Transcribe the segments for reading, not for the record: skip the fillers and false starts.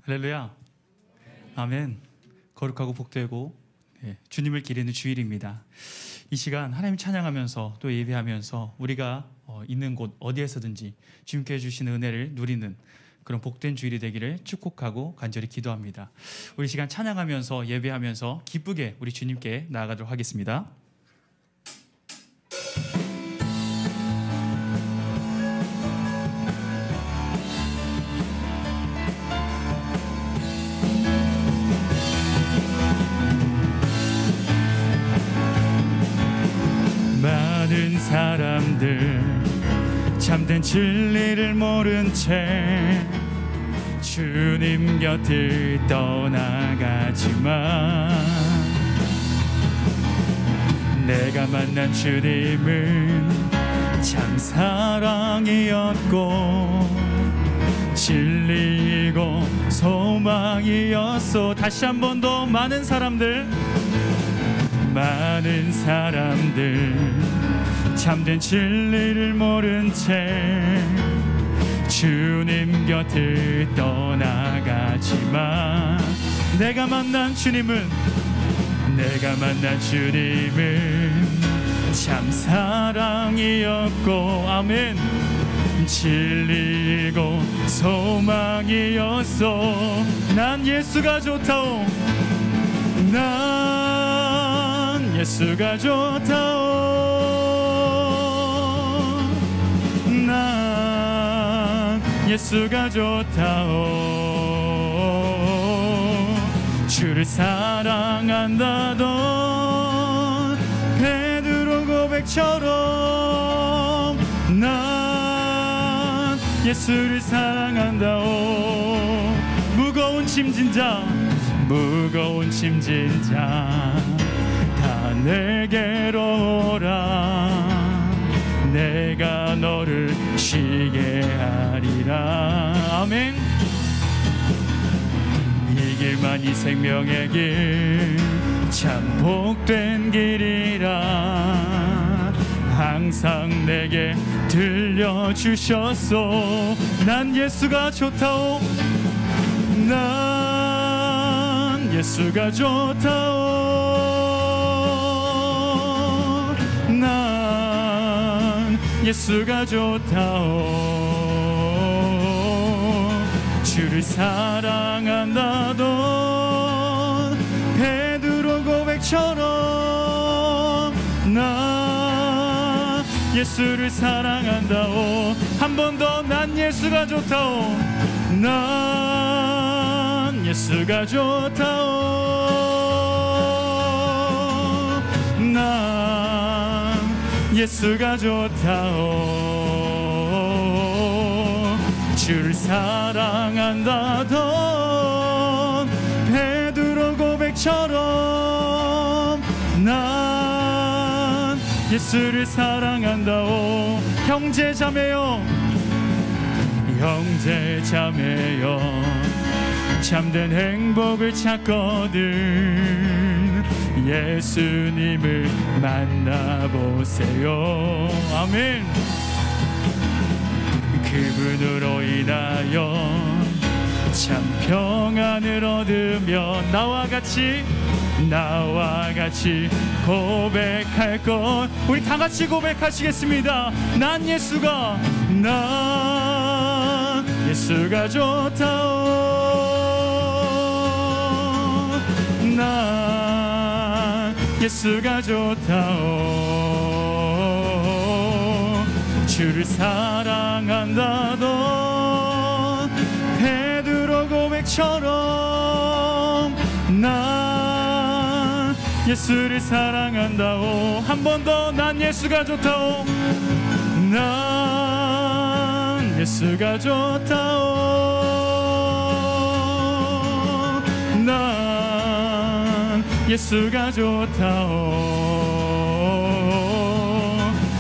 할렐루야. 아멘. 거룩하고 복되고 주님을 기리는 주일입니다. 이 시간 하나님 찬양하면서 또 예배하면서 우리가 있는 곳 어디에서든지 주님께 주시는 은혜를 누리는 그런 복된 주일이 되기를 축복하고 간절히 기도합니다. 우리 시간 찬양하면서 예배하면서 기쁘게 우리 주님께 나아가도록 하겠습니다. 많은 사람들 참된 진리를 모른 채 주님 곁을 떠나가지만 내가 만난 주님은 참 사랑이었고 진리이고 소망이었소. 다시 한 번 더 많은 사람들 참된 진리를 모른 채 주님 곁을 떠나가지만 내가 만난 주님은 참 사랑이었고 아멘 진리이고 소망이었소. 난 예수가 좋다오. 난 예수가 좋다오. 난 예수가 좋다오. 주를 사랑한다던 베드로 고백처럼 난 예수를 사랑한다오. 무거운 짐진 자 다 내게로 오라. 내가 너를 쉬게 하리라. 아멘. 이 길만이 생명의 길 참 복된 길이라 항상 내게 들려주셨소. 난 예수가 좋다오. 난 예수가 좋다오. 난 예수가 좋다오. 주를 사랑한다던 베드로 고백처럼 난 예수를 사랑한다오. 한 번 더 난 예수가 좋다오. 난 예수가 좋다오. 난 예수가 좋다오. 주를 사랑한다던 베드로 고백처럼 난 예수를 사랑한다오. 형제 자매여 참된 행복을 찾거든 예수님을 만나보세요. 아멘. 그분으로 인하여 참 평안을 얻으며 나와 같이 고백할 것. 우리 다 같이 고백하시겠습니다. 난 예수가 좋다오. 난 예수가 좋다오. 주를 사랑한다던 베드로 고백처럼 난 예수를 사랑한다오. 한 번 더 난 예수가 좋다오. 난 예수가 좋다오. 난 예수가 좋다오.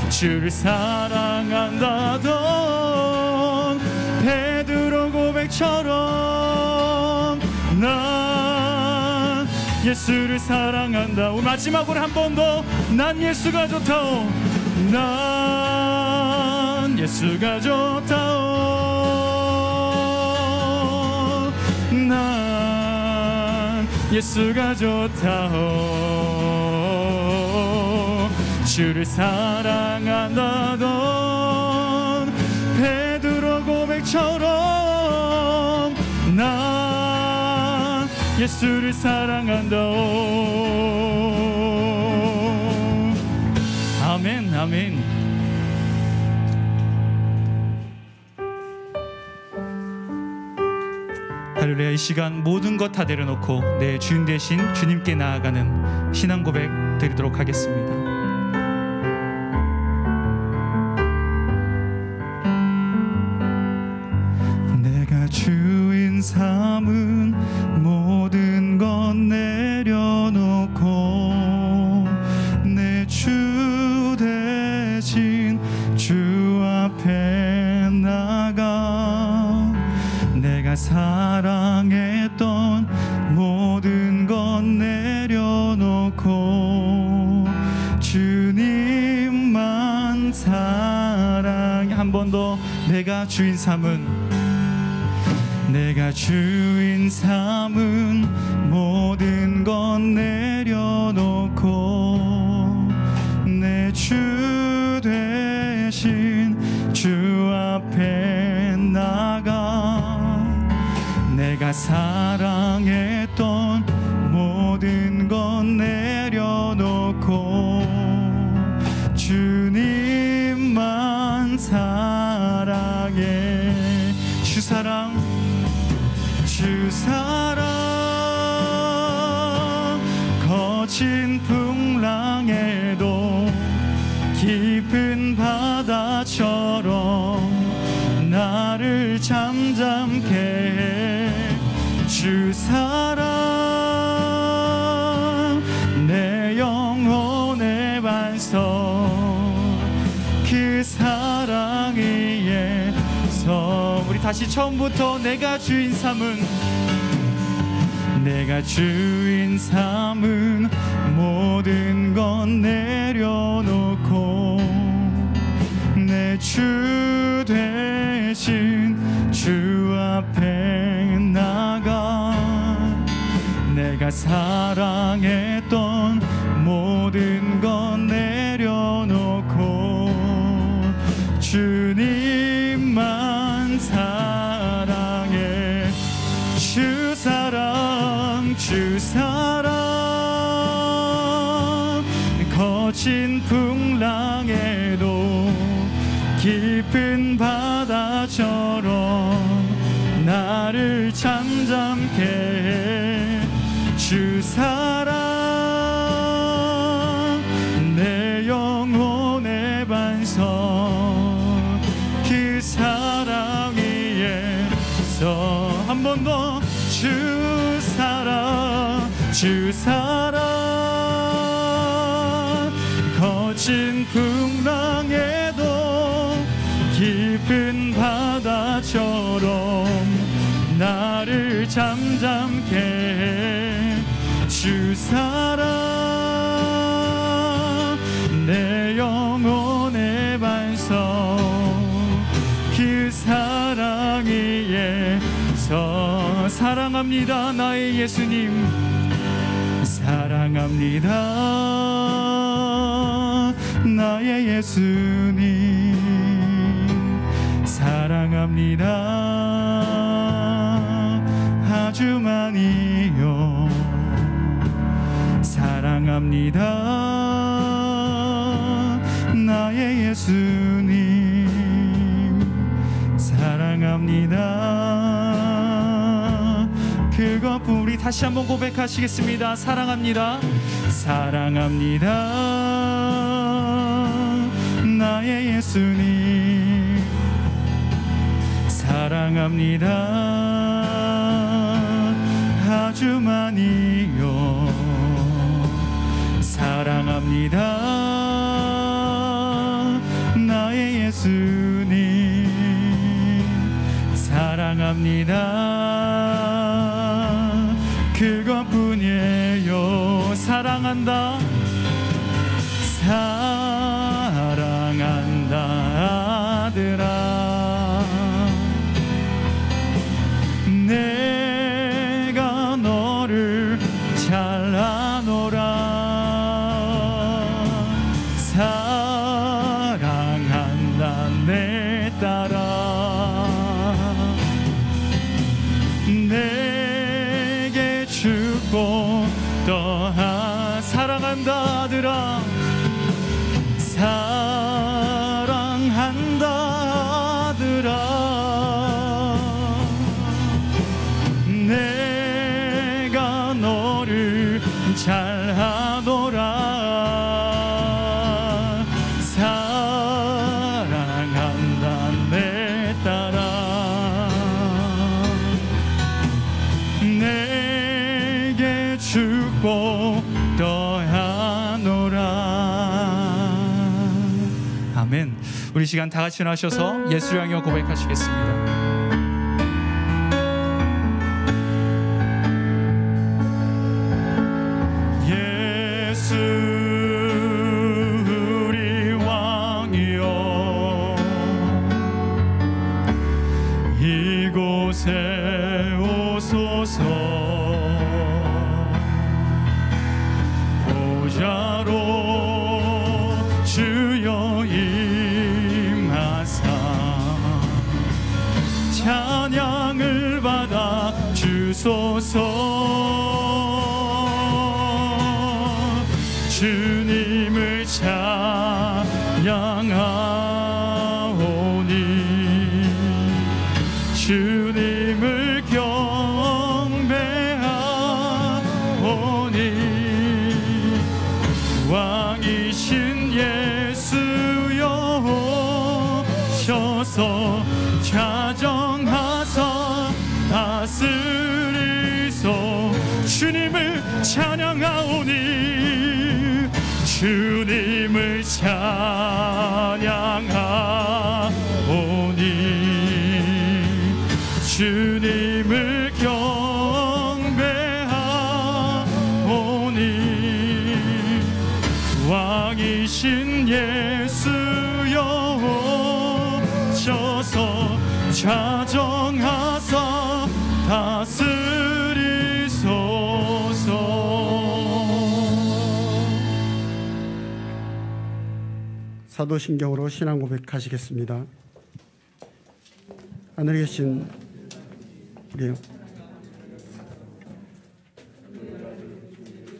주를 사랑한다던 베드로 고백처럼 난 예수를 사랑한다. 마지막으로 한 번 더 난 예수가 좋다오. 난 예수가 좋다오. 난 예수가 좋다오. 주를 사랑한다던 베드로 고백처럼 난 예수를 사랑한다오. 아멘, 아멘. 할렐루야. 이 시간 모든 것 다 내려놓고 내 주인 되신 주님께 나아가는 신앙 고백 드리도록 하겠습니다. 내가 주인 삼은 모든 것 내려놓고 내 주 대신 주 앞에 나가 내가 사랑했던 모든 것 내려놓고 주님만 사랑해. 한 번 더. 내가 주인 삼은 모든 것 내려놓고 내 주 대신 주 앞에 나가 내가 사랑했던 모든 것 내려놓고 주님만 사랑해. 주 사랑 거친 풍랑에도 깊은 바다처럼 나를 잠잠케 해. 주 사랑 내 영혼의 반석 그 사랑 위에서 우리 다시 처음부터 내가 주인 삼은 모든 것 내려놓고 내 주 대신 주 앞에 나가 내가 사랑했던 모든 것 내려놓고 주님만 사랑해. 주 사랑 거친 풍랑에도 깊은 바다처럼 나를 잠잠케 해. 주 사랑 내 영혼의 반석 그 사랑 위에서 한 번 더. 주 사랑 거친 풍랑에도 깊은 바다처럼 나를 잠잠케 해. 주 사랑 내 영혼의 반석 그 사랑 위에서 사랑합니다. 나의 예수님 사랑합니다. 나의 예수님 사랑합니다. 아주 많이요 사랑합니다. 나의 예수님 사랑합니다. 그것뿐. 우리 다시 한번 고백하시겠습니다. 사랑합니다. 사랑합니다. 나의 예수님 사랑합니다. 아주 많이요 사랑합니다. 나의 예수님 사랑합니다. 그것뿐이에요. 사랑한다. 사랑한다 아들아 내가 너를 따라 내게 주고 또한 사랑한다 아들아 사랑한다 아들아 내가 너를 잘하노라 사랑한다 내 딸아 내게 주고 떠하노라. 아멘. 우리 시간 다 같이 일어나셔서 예수를 향해 고백하시겠습니다. 우리 왕이여 이곳에 오소서 보좌로 주여 임하사 찬양을 받아 주소서 주님을 찬양하오니 주님을 경배하오니 왕이신 예수여 오셔서 좌정하사 다스리소 주님을 찬양하오니 주님을 찬양하오니 주님을 경배하오니 왕이신 예수여 오셔서 좌정하사 다스리소서. 사도신경으로 신앙 고백하시겠습니다. 하늘에 계신 우리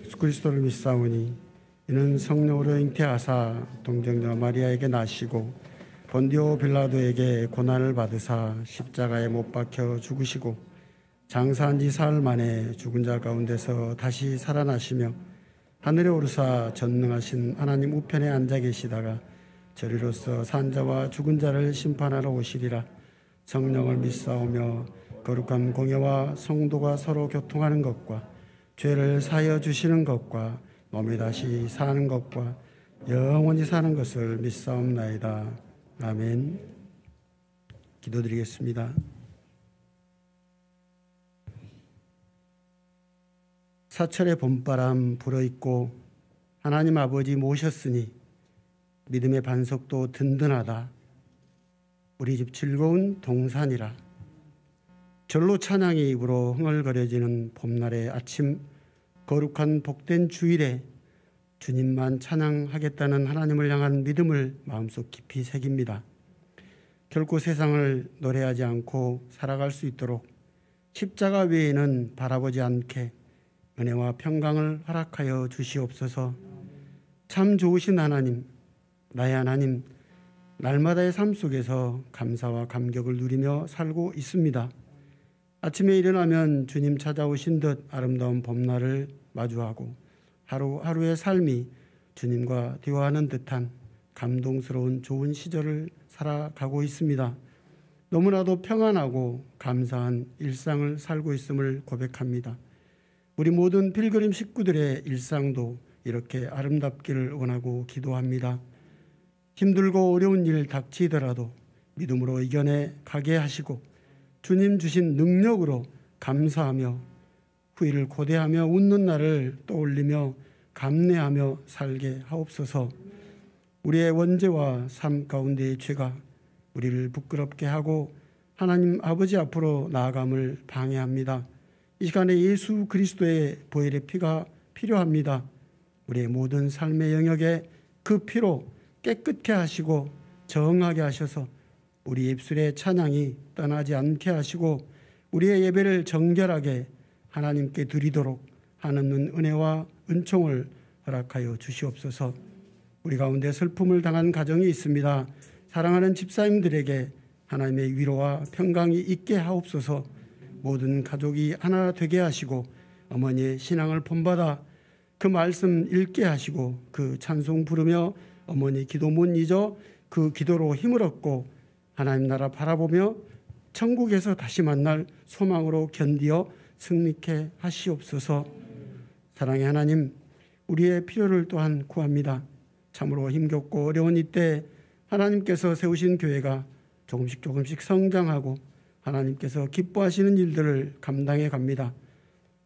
예수 그리스도를 믿사오니 이는 성령으로 잉태하사 동정녀 마리아에게 나시고 본디오 빌라도에게 고난을 받으사 십자가에 못 박혀 죽으시고 장사한 지 사흘 만에 죽은 자 가운데서 다시 살아나시며 하늘에 오르사 전능하신 하나님 우편에 앉아 계시다가 저리로서 산자와 죽은 자를 심판하러 오시리라. 성령을 믿사오며 거룩한 공예와 성도가 서로 교통하는 것과 죄를 사하여 주시는 것과 몸이 다시 사는 것과 영원히 사는 것을 믿사옵나이다. 아멘. 기도드리겠습니다. 사철의 봄바람 불어있고 하나님 아버지 모셨으니 믿음의 반석도 든든하다. 우리 집 즐거운 동산이라. 절로 찬양의 입으로 흥얼거려지는 봄날의 아침, 거룩한 복된 주일에 주님만 찬양하겠다는 하나님을 향한 믿음을 마음속 깊이 새깁니다. 결코 세상을 노래하지 않고 살아갈 수 있도록 십자가 외에는 바라보지 않게 은혜와 평강을 허락하여 주시옵소서. 참 좋으신 하나님, 나의 하나님, 날마다의 삶 속에서 감사와 감격을 누리며 살고 있습니다. 아침에 일어나면 주님 찾아오신 듯 아름다운 봄날을 마주하고 하루하루의 삶이 주님과 대화하는 듯한 감동스러운 좋은 시절을 살아가고 있습니다. 너무나도 평안하고 감사한 일상을 살고 있음을 고백합니다. 우리 모든 필그림 식구들의 일상도 이렇게 아름답기를 원하고 기도합니다. 힘들고 어려운 일 닥치더라도 믿음으로 이겨내 가게 하시고 주님 주신 능력으로 감사하며 후일을 고대하며 웃는 날을 떠올리며 감내하며 살게 하옵소서. 우리의 원죄와 삶 가운데의 죄가 우리를 부끄럽게 하고 하나님 아버지 앞으로 나아감을 방해합니다. 이 시간에 예수 그리스도의 보혈의 피가 필요합니다. 우리의 모든 삶의 영역에 그 피로 깨끗게 하시고 정하게 하셔서 우리 입술의 찬양이 떠나지 않게 하시고 우리의 예배를 정결하게 하나님께 드리도록 한없는 은혜와 은총을 허락하여 주시옵소서. 우리 가운데 슬픔을 당한 가정이 있습니다. 사랑하는 집사님들에게 하나님의 위로와 평강이 있게 하옵소서. 모든 가족이 하나 되게 하시고 어머니의 신앙을 본받아 그 말씀 읽게 하시고 그 찬송 부르며 어머니 기도 못 잊어 그 기도로 힘을 얻고 하나님 나라 바라보며 천국에서 다시 만날 소망으로 견디어 승리케 하시옵소서. 사랑의 하나님, 우리의 필요를 또한 구합니다. 참으로 힘겹고 어려운 이때 하나님께서 세우신 교회가 조금씩 성장하고 하나님께서 기뻐하시는 일들을 감당해 갑니다.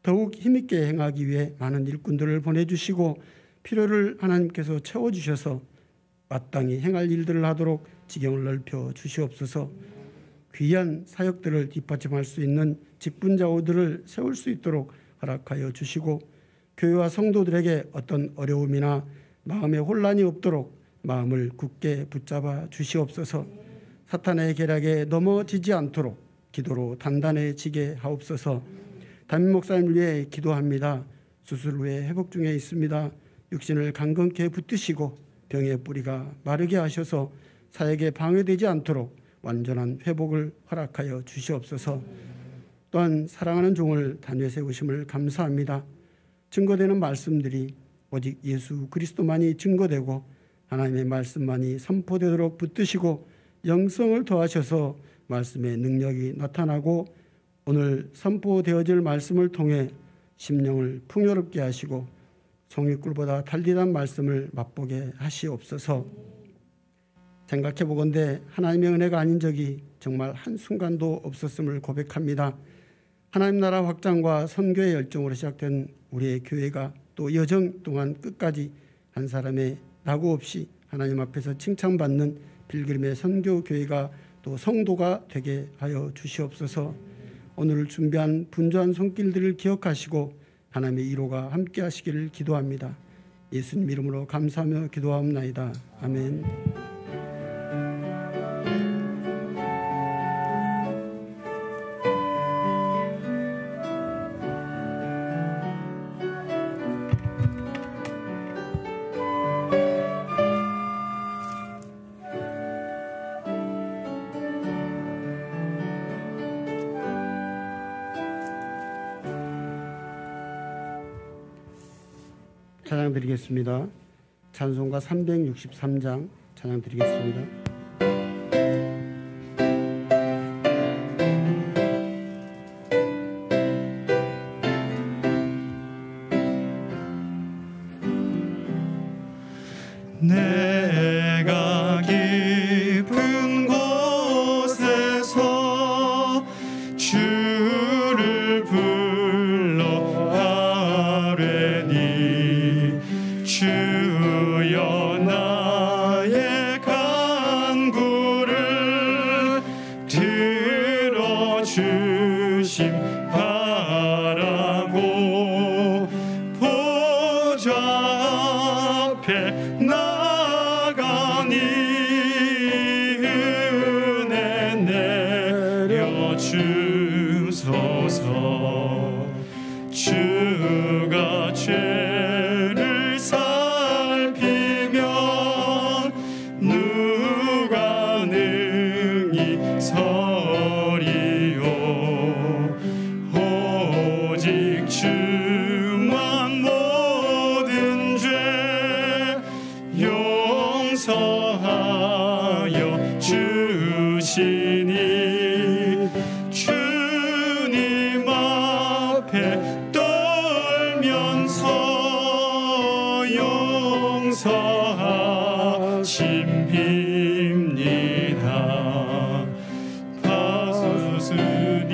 더욱 힘있게 행하기 위해 많은 일꾼들을 보내주시고 필요를 하나님께서 채워주셔서 마땅히 행할 일들을 하도록 지경을 넓혀 주시옵소서. 귀한 사역들을 뒷받침할 수 있는 직분자오들을 세울 수 있도록 허락하여 주시고 교회와 성도들에게 어떤 어려움이나 마음의 혼란이 없도록 마음을 굳게 붙잡아 주시옵소서. 사탄의 계략에 넘어지지 않도록 기도로 단단해지게 하옵소서. 담임 목사님을 위해 기도합니다. 수술 후에 회복 중에 있습니다. 육신을 강건케 붙드시고 병의 뿌리가 마르게 하셔서 사역에 방해되지 않도록 완전한 회복을 허락하여 주시옵소서. 또한 사랑하는 종을 단위에 세우심을 감사합니다. 증거되는 말씀들이 오직 예수 그리스도만이 증거되고 하나님의 말씀만이 선포되도록 붙드시고 영성을 더하셔서 말씀의 능력이 나타나고 오늘 선포되어질 말씀을 통해 심령을 풍요롭게 하시고 송이꿀보다 달리단 말씀을 맛보게 하시옵소서. 생각해보건대 하나님의 은혜가 아닌 적이 정말 한순간도 없었음을 고백합니다. 하나님 나라 확장과 선교의 열정으로 시작된 우리의 교회가 또 여정 동안 끝까지 한 사람의 낙오 없이 하나님 앞에서 칭찬받는 필그림의 선교교회가 또 성도가 되게 하여 주시옵소서. 오늘 준비한 분주한 손길들을 기억하시고 하나님의 위로가 함께 하시기를 기도합니다. 예수님 이름으로 감사하며 기도하옵나이다. 아멘. 찬양 드리겠습니다. 찬송가 363장 찬양 드리겠습니다. 내가 깊은 곳에서 주를 불러 아뢰니 주여 나의 간구를 들어주심 바라고 보좌 앞에 나가니 은혜 내려주소서. 주가 죄를 살피면 누가 능히 서리요. 오직 주만 모든 죄 용서하여 주시니 주님 앞에 떨면서 용서하심 빕니다. 파수스니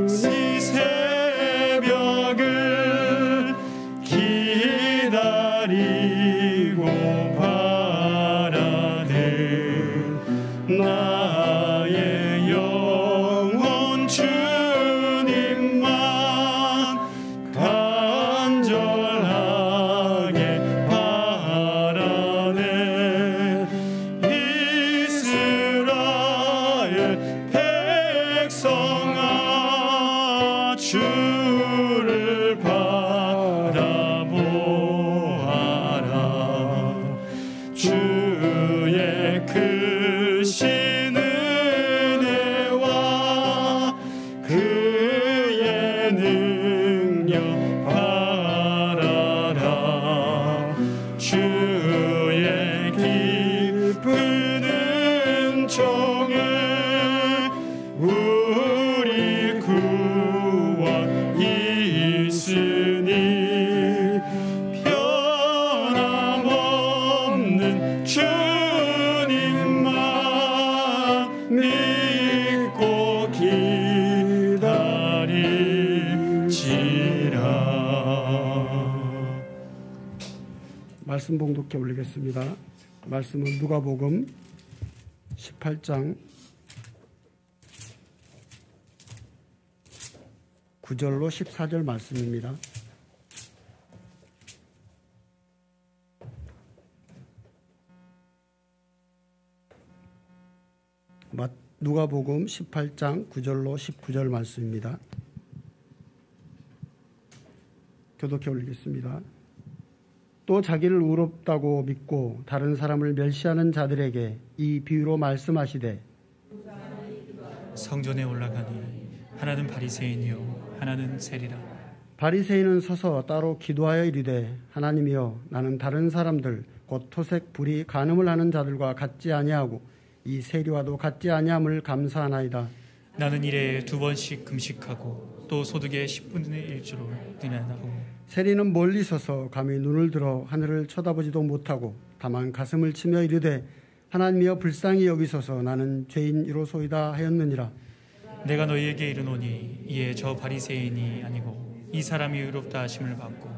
이 새벽을 기다리고 바라는 나의 말씀 봉독해 올리겠습니다. 말씀은 누가복음 18장 9절로 14절 말씀입니다. 누가복음 18장 9절로 19절 말씀입니다. 교독해 올리겠습니다. 또 자기를 의롭다고 믿고 다른 사람을 멸시하는 자들에게 이 비유로 말씀하시되 성전에 올라가니 하나는 바리새인이요 하나는 세리라. 바리새인은 서서 따로 기도하여 이르되 하나님이여 나는 다른 사람들 곧 토색 불의 간음을 하는 자들과 같지 아니하고 이 세리와도 같지 아니함을 감사하나이다. 나는 일에 2번씩 금식하고 또 소득의 10분의 1조를 드냐고. 세리는 멀리 서서 감히 눈을 들어 하늘을 쳐다보지도 못하고 다만 가슴을 치며 이르되 하나님이여 불쌍히 여기소서 나는 죄인이로소이다 하였느니라. 내가 너희에게 이르노니 이에 저 바리새인이 아니고 이 사람이 의롭다 하심을 받고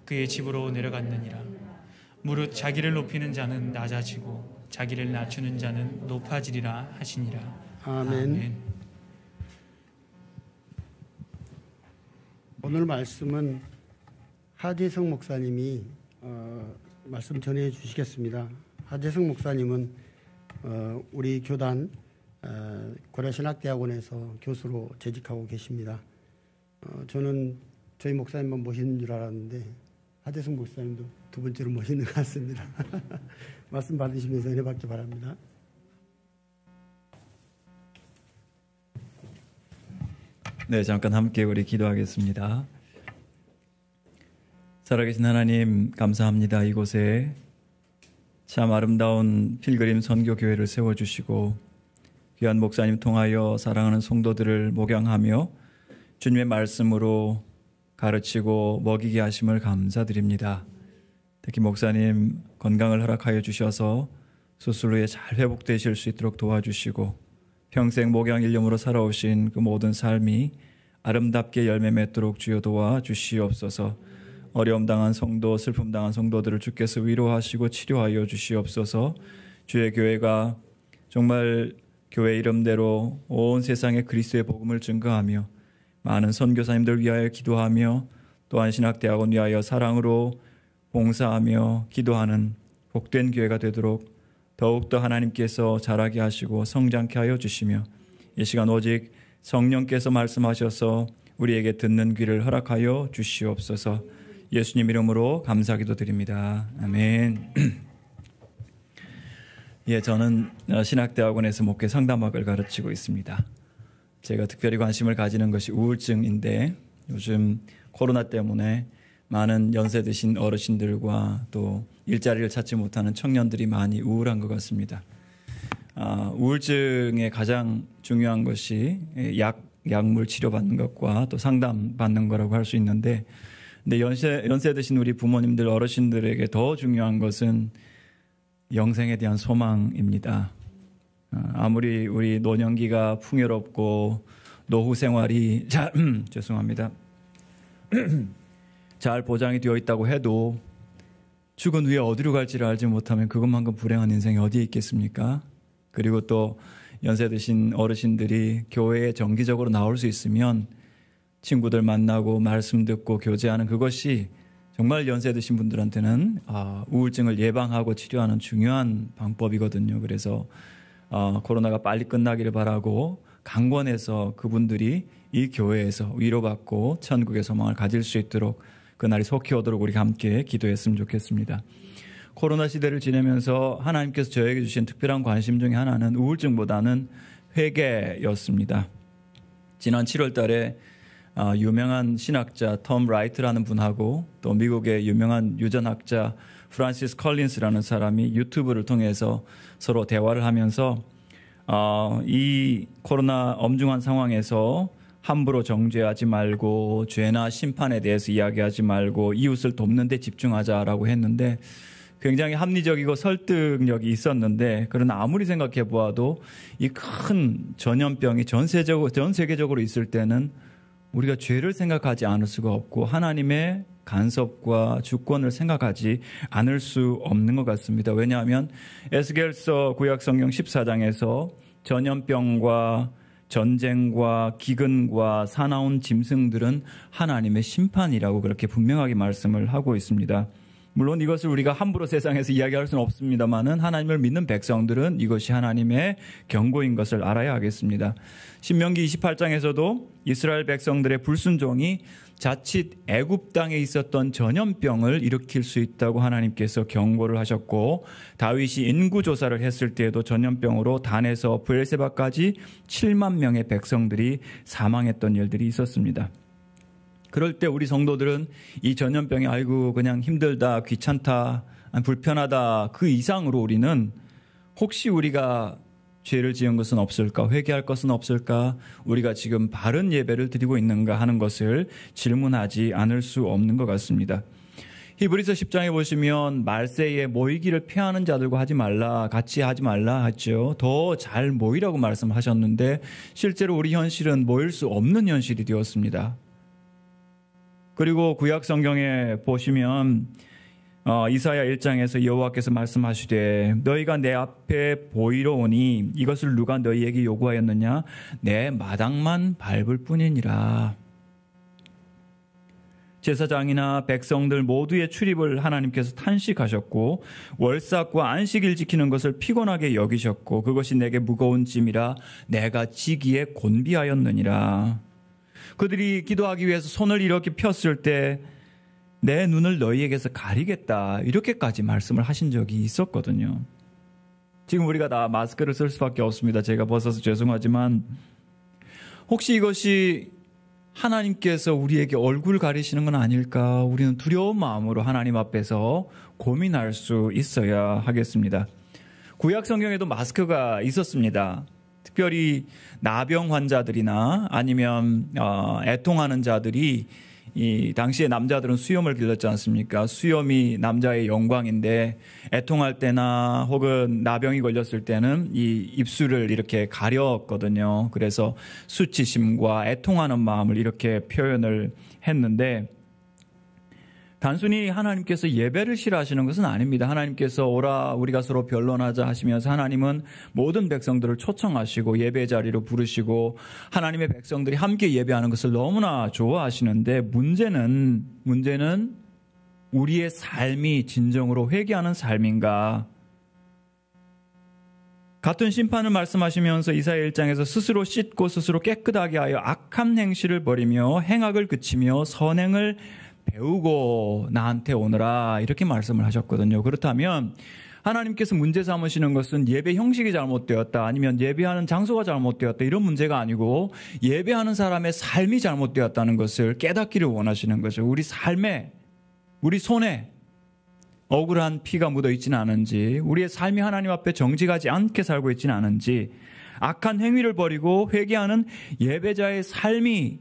그의 집으로 내려갔느니라. 무릇 자기를 높이는 자는 낮아지고 자기를 낮추는 자는 높아지리라 하시니라. 아멘. 오늘 말씀은 하재성 목사님이 말씀 전해 주시겠습니다. 하재성 목사님은 우리 교단 고려신학대학원에서 교수로 재직하고 계십니다. 저는 저희 목사님만 모시는 줄 알았는데 하재성 목사님도 두 번째로 모시는 것 같습니다. 말씀 받으시면서 은혜 받기 바랍니다. 네, 잠깐 함께 우리 기도하겠습니다. 살아계신 하나님 감사합니다. 이곳에 참 아름다운 필그림 선교교회를 세워주시고 귀한 목사님 통하여 사랑하는 성도들을 목양하며 주님의 말씀으로 가르치고 먹이게 하심을 감사드립니다. 특히 목사님 건강을 허락하여 주셔서 수술 후에 잘 회복되실 수 있도록 도와주시고 평생 목양 일념으로 살아오신 그 모든 삶이 아름답게 열매 맺도록 주여 도와주시옵소서. 어려움 당한 성도, 슬픔 당한 성도들을 주께서 위로하시고 치료하여 주시옵소서. 주의 교회가 정말 교회 이름대로 온 세상에 그리스도의 복음을 증거하며 많은 선교사님들 위하여 기도하며 또한 신학대학원 위하여 사랑으로 봉사하며 기도하는 복된 교회가 되도록 더욱더 하나님께서 자라게 하시고 성장케 하여 주시며 이 시간 오직 성령께서 말씀하셔서 우리에게 듣는 귀를 허락하여 주시옵소서. 예수님 이름으로 감사기도 드립니다. 아멘. 예, 저는 신학대학원에서 목회 상담학을 가르치고 있습니다. 제가 특별히 관심을 가지는 것이 우울증인데 요즘 코로나 때문에 많은 연세 드신 어르신들과 또 일자리를 찾지 못하는 청년들이 많이 우울한 것 같습니다. 우울증의 가장 중요한 것이 약물 치료받는 것과 또 상담받는 거라고 할 수 있는데 근데 연세 드신 우리 부모님들 어르신들에게 더 중요한 것은 영생에 대한 소망입니다. 아무리 우리 노년기가 풍요롭고 노후 생활이 죄송합니다. 잘 보장이 되어 있다고 해도 죽은 후에 어디로 갈지를 알지 못하면 그것만큼 불행한 인생이 어디에 있겠습니까? 그리고 또 연세 드신 어르신들이 교회에 정기적으로 나올 수 있으면 친구들 만나고 말씀 듣고 교제하는 그것이 정말 연세 드신 분들한테는 우울증을 예방하고 치료하는 중요한 방법이거든요. 그래서 코로나가 빨리 끝나기를 바라고 강권해서 그분들이 이 교회에서 위로받고 천국의 소망을 가질 수 있도록 그날이 속히 오도록 우리가 함께 기도했으면 좋겠습니다. 코로나 시대를 지내면서 하나님께서 저에게 주신 특별한 관심 중에 하나는 우울증보다는 회개였습니다. 지난 7월 달에 유명한 신학자 톰 라이트라는 분하고 또 미국의 유명한 유전학자 프란시스 컬린스라는 사람이 유튜브를 통해서 서로 대화를 하면서 이 코로나 엄중한 상황에서 함부로 정죄하지 말고 죄나 심판에 대해서 이야기하지 말고 이웃을 돕는 데 집중하자라고 했는데 굉장히 합리적이고 설득력이 있었는데 그러나 아무리 생각해 보아도 이 큰 전염병이 전 세계적으로 있을 때는 우리가 죄를 생각하지 않을 수가 없고 하나님의 간섭과 주권을 생각하지 않을 수 없는 것 같습니다. 왜냐하면 에스겔서 구약성경 14장에서 전염병과 전쟁과 기근과 사나운 짐승들은 하나님의 심판이라고 그렇게 분명하게 말씀을 하고 있습니다. 물론 이것을 우리가 함부로 세상에서 이야기할 수는 없습니다만은 하나님을 믿는 백성들은 이것이 하나님의 경고인 것을 알아야 하겠습니다. 신명기 28장에서도 이스라엘 백성들의 불순종이 자칫 애굽 땅에 있었던 전염병을 일으킬 수 있다고 하나님께서 경고를 하셨고, 다윗이 인구 조사를 했을 때에도 전염병으로 단에서 브엘세바까지 7만 명의 백성들이 사망했던 일들이 있었습니다. 그럴 때 우리 성도들은 이 전염병이 아이고 그냥 힘들다, 귀찮다, 불편하다 그 이상으로 우리는 혹시 우리가 죄를 지은 것은 없을까, 회개할 것은 없을까, 우리가 지금 바른 예배를 드리고 있는가 하는 것을 질문하지 않을 수 없는 것 같습니다. 히브리서 10장에 보시면 말세에 모이기를 피하는 자들과 하지 말라, 같이 하지 말라 하죠. 더 잘 모이라고 말씀하셨는데 실제로 우리 현실은 모일 수 없는 현실이 되었습니다. 그리고 구약 성경에 보시면 이사야 1장에서 여호와께서 말씀하시되 너희가 내 앞에 보이러 오니 이것을 누가 너희에게 요구하였느냐, 내 마당만 밟을 뿐이니라. 제사장이나 백성들 모두의 출입을 하나님께서 탄식하셨고 월삭과 안식일 지키는 것을 피곤하게 여기셨고 그것이 내게 무거운 짐이라 내가 지기에 곤비하였느니라. 그들이 기도하기 위해서 손을 이렇게 폈을 때 내 눈을 너희에게서 가리겠다, 이렇게까지 말씀을 하신 적이 있었거든요. 지금 우리가 다 마스크를 쓸 수밖에 없습니다. 제가 벗어서 죄송하지만 혹시 이것이 하나님께서 우리에게 얼굴 가리시는 건 아닐까, 우리는 두려운 마음으로 하나님 앞에서 고민할 수 있어야 하겠습니다. 구약 성경에도 마스크가 있었습니다. 특별히 나병 환자들이나 아니면 애통하는 자들이, 이 당시에 남자들은 수염을 길렀지 않습니까? 수염이 남자의 영광인데 애통할 때나 혹은 나병이 걸렸을 때는 이 입술을 이렇게 가렸거든요. 그래서 수치심과 애통하는 마음을 이렇게 표현을 했는데, 단순히 하나님께서 예배를 싫어하시는 것은 아닙니다. 하나님께서 오라 우리가 서로 변론하자 하시면서 하나님은 모든 백성들을 초청하시고 예배 자리로 부르시고 하나님의 백성들이 함께 예배하는 것을 너무나 좋아하시는데, 문제는 우리의 삶이 진정으로 회개하는 삶인가. 같은 심판을 말씀하시면서 이사야 1장에서 스스로 씻고 스스로 깨끗하게 하여 악한 행실을 버리며 행악을 그치며 선행을 배우고 나한테 오너라, 이렇게 말씀을 하셨거든요. 그렇다면 하나님께서 문제 삼으시는 것은 예배 형식이 잘못되었다, 아니면 예배하는 장소가 잘못되었다, 이런 문제가 아니고 예배하는 사람의 삶이 잘못되었다는 것을 깨닫기를 원하시는 거죠. 우리 삶에, 우리 손에 억울한 피가 묻어 있지는 않은지, 우리의 삶이 하나님 앞에 정직하지 않게 살고 있지는 않은지, 악한 행위를 버리고 회개하는 예배자의 삶이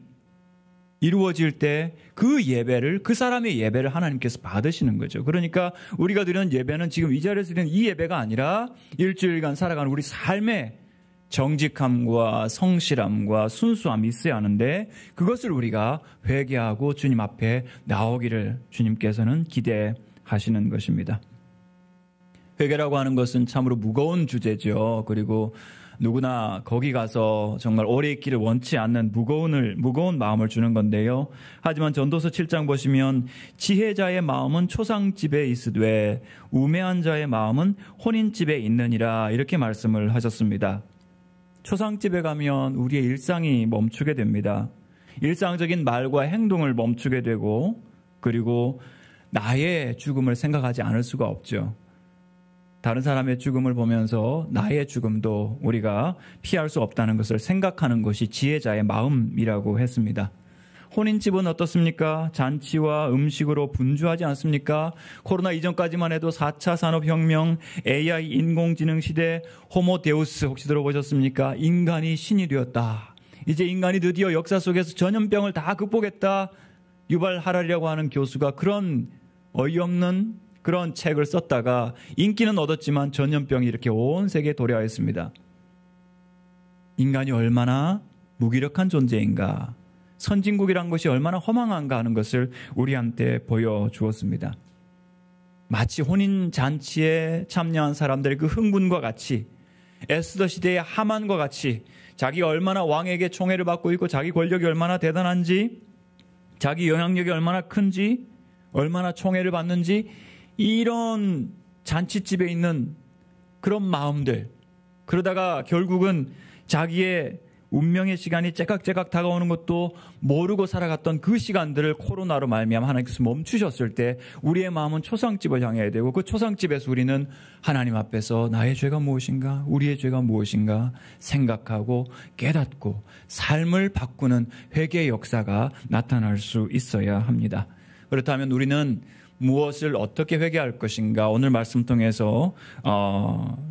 이루어질 때 그 예배를, 그 사람의 예배를 하나님께서 받으시는 거죠. 그러니까 우리가 드리는 예배는 지금 이 자리에서 드리는 이 예배가 아니라 일주일간 살아가는 우리 삶의 정직함과 성실함과 순수함이 있어야 하는데, 그것을 우리가 회개하고 주님 앞에 나오기를 주님께서는 기대하시는 것입니다. 회개라고 하는 것은 참으로 무거운 주제죠. 그리고 누구나 거기 가서 정말 오래 있기를 원치 않는 무거운 마음을 주는 건데요. 하지만 전도서 7장 보시면 지혜자의 마음은 초상집에 있으되 우매한 자의 마음은 혼인집에 있느니라, 이렇게 말씀을 하셨습니다. 초상집에 가면 우리의 일상이 멈추게 됩니다. 일상적인 말과 행동을 멈추게 되고, 그리고 나의 죽음을 생각하지 않을 수가 없죠. 다른 사람의 죽음을 보면서 나의 죽음도 우리가 피할 수 없다는 것을 생각하는 것이 지혜자의 마음이라고 했습니다. 혼인집은 어떻습니까? 잔치와 음식으로 분주하지 않습니까? 코로나 이전까지만 해도 4차 산업혁명, AI 인공지능 시대, 호모데우스 혹시 들어보셨습니까? 인간이 신이 되었다. 이제 인간이 드디어 역사 속에서 전염병을 다 극복했다. 유발 하랄이라고 하는 교수가 그런 어이없는 그런 책을 썼다가 인기는 얻었지만 전염병이 이렇게 온 세계에 도래하였습니다. 인간이 얼마나 무기력한 존재인가. 선진국이란 것이 얼마나 허망한가 하는 것을 우리한테 보여주었습니다. 마치 혼인잔치에 참여한 사람들의 그 흥분과 같이, 에스더 시대의 하만과 같이 자기가 얼마나 왕에게 총애를 받고 있고 자기 권력이 얼마나 대단한지, 자기 영향력이 얼마나 큰지, 얼마나 총애를 받는지, 이런 잔치집에 있는 그런 마음들, 그러다가 결국은 자기의 운명의 시간이 째깍째깍 다가오는 것도 모르고 살아갔던 그 시간들을 코로나로 말미암아 하나님께서 멈추셨을 때 우리의 마음은 초상집을 향해야 되고, 그 초상집에서 우리는 하나님 앞에서 나의 죄가 무엇인가, 우리의 죄가 무엇인가 생각하고 깨닫고 삶을 바꾸는 회개의 역사가 나타날 수 있어야 합니다. 그렇다면 우리는 무엇을 어떻게 회개할 것인가, 오늘 말씀 통해서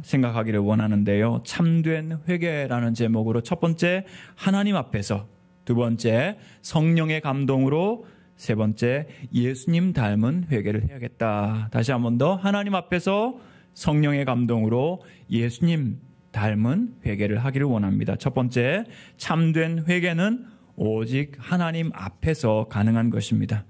생각하기를 원하는데요. 참된 회개라는 제목으로 첫 번째 하나님 앞에서, 두 번째 성령의 감동으로, 세 번째 예수님 닮은 회개를 해야겠다. 다시 한 번 더, 하나님 앞에서 성령의 감동으로 예수님 닮은 회개를 하기를 원합니다. 첫 번째, 참된 회개는 오직 하나님 앞에서 가능한 것입니다.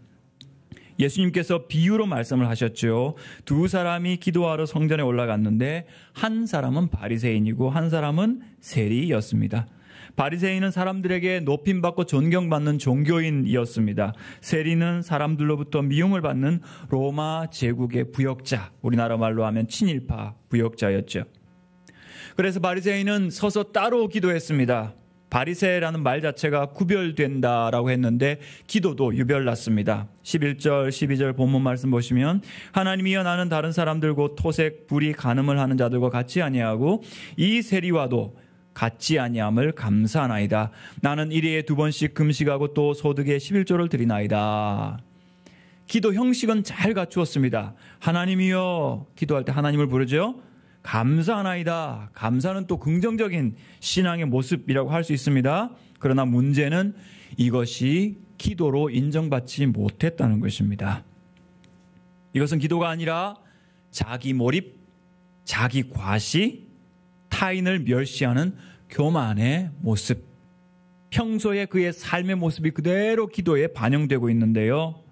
예수님께서 비유로 말씀을 하셨죠. 두 사람이 기도하러 성전에 올라갔는데 한 사람은 바리새인이고 한 사람은 세리였습니다. 바리새인은 사람들에게 높임받고 존경받는 종교인이었습니다. 세리는 사람들로부터 미움을 받는 로마 제국의 부역자, 우리나라 말로 하면 친일파 부역자였죠. 그래서 바리새인은 서서 따로 기도했습니다. 바리새라는 말 자체가 구별된다라고 했는데 기도도 유별났습니다. 11절 12절 본문 말씀 보시면, 하나님이여 나는 다른 사람들 곧 토색 불의 간음을 하는 자들과 같이 아니하고 이 세리와도 같지 아니함을 감사하나이다. 나는 일일에 2번씩 금식하고 또 소득의 11조를 드리나이다. 기도 형식은 잘 갖추었습니다. 하나님이여, 기도할 때 하나님을 부르죠. 감사하나이다. 감사는 또 긍정적인 신앙의 모습이라고 할 수 있습니다. 그러나 문제는 이것이 기도로 인정받지 못했다는 것입니다. 이것은 기도가 아니라 자기 몰입, 자기 과시, 타인을 멸시하는 교만의 모습, 평소에 그의 삶의 모습이 그대로 기도에 반영되고 있는데요.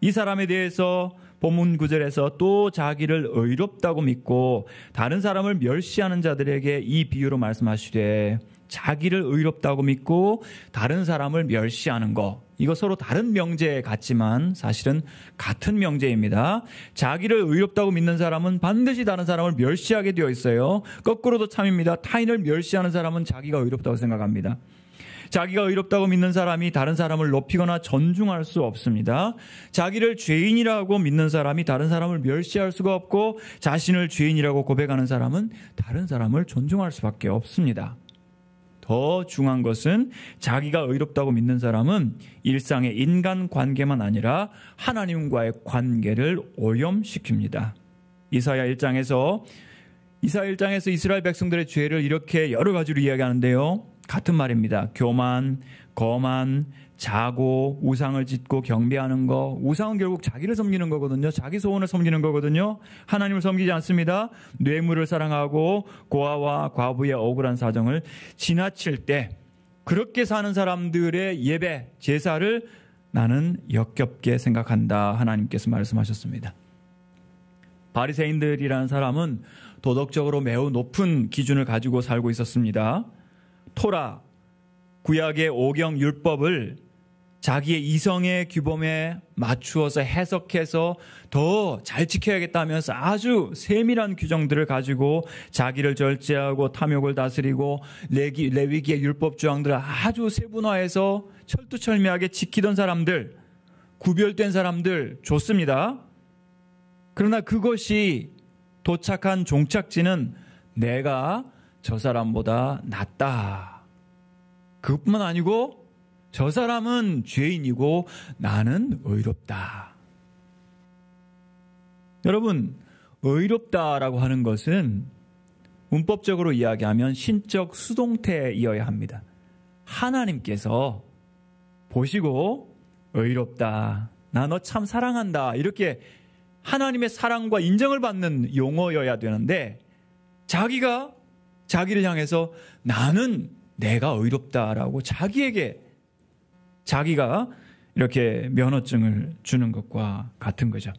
이 사람에 대해서 본문 9절에서 또 자기를 의롭다고 믿고 다른 사람을 멸시하는 자들에게 이 비유로 말씀하시되, 자기를 의롭다고 믿고 다른 사람을 멸시하는 것, 이거 서로 다른 명제 같지만 사실은 같은 명제입니다. 자기를 의롭다고 믿는 사람은 반드시 다른 사람을 멸시하게 되어 있어요. 거꾸로도 참입니다. 타인을 멸시하는 사람은 자기가 의롭다고 생각합니다. 자기가 의롭다고 믿는 사람이 다른 사람을 높이거나 존중할 수 없습니다. 자기를 죄인이라고 믿는 사람이 다른 사람을 멸시할 수가 없고, 자신을 죄인이라고 고백하는 사람은 다른 사람을 존중할 수밖에 없습니다. 더 중요한 것은 자기가 의롭다고 믿는 사람은 일상의 인간 관계만 아니라 하나님과의 관계를 오염시킵니다. 이사야 1장에서 이스라엘 백성들의 죄를 이렇게 여러 가지로 이야기하는데요. 같은 말입니다. 교만, 거만, 자고, 우상을 짓고 경배하는 거. 우상은 결국 자기를 섬기는 거거든요. 자기 소원을 섬기는 거거든요. 하나님을 섬기지 않습니다. 뇌물을 사랑하고 고아와 과부의 억울한 사정을 지나칠 때 그렇게 사는 사람들의 예배, 제사를 나는 역겹게 생각한다. 하나님께서 말씀하셨습니다. 바리새인들이라는 사람은 도덕적으로 매우 높은 기준을 가지고 살고 있었습니다. 토라, 구약의 오경 율법을 자기의 이성의 규범에 맞추어서 해석해서 더 잘 지켜야겠다면서 아주 세밀한 규정들을 가지고 자기를 절제하고 탐욕을 다스리고 레위기의 율법 조항들을 아주 세분화해서 철두철미하게 지키던 사람들, 구별된 사람들 좋습니다. 그러나 그것이 도착한 종착지는 내가 저 사람보다 낫다. 그것뿐만 아니고 저 사람은 죄인이고 나는 의롭다. 여러분, 의롭다라고 하는 것은 문법적으로 이야기하면 신적 수동태이어야 합니다. 하나님께서 보시고 의롭다, 나 너 참 사랑한다, 이렇게 하나님의 사랑과 인정을 받는 용어여야 되는데, 자기가 자기를 향해서 나는 내가 의롭다라고 자기에게 자기가 이렇게 면허증을 주는 것과 같은 거죠.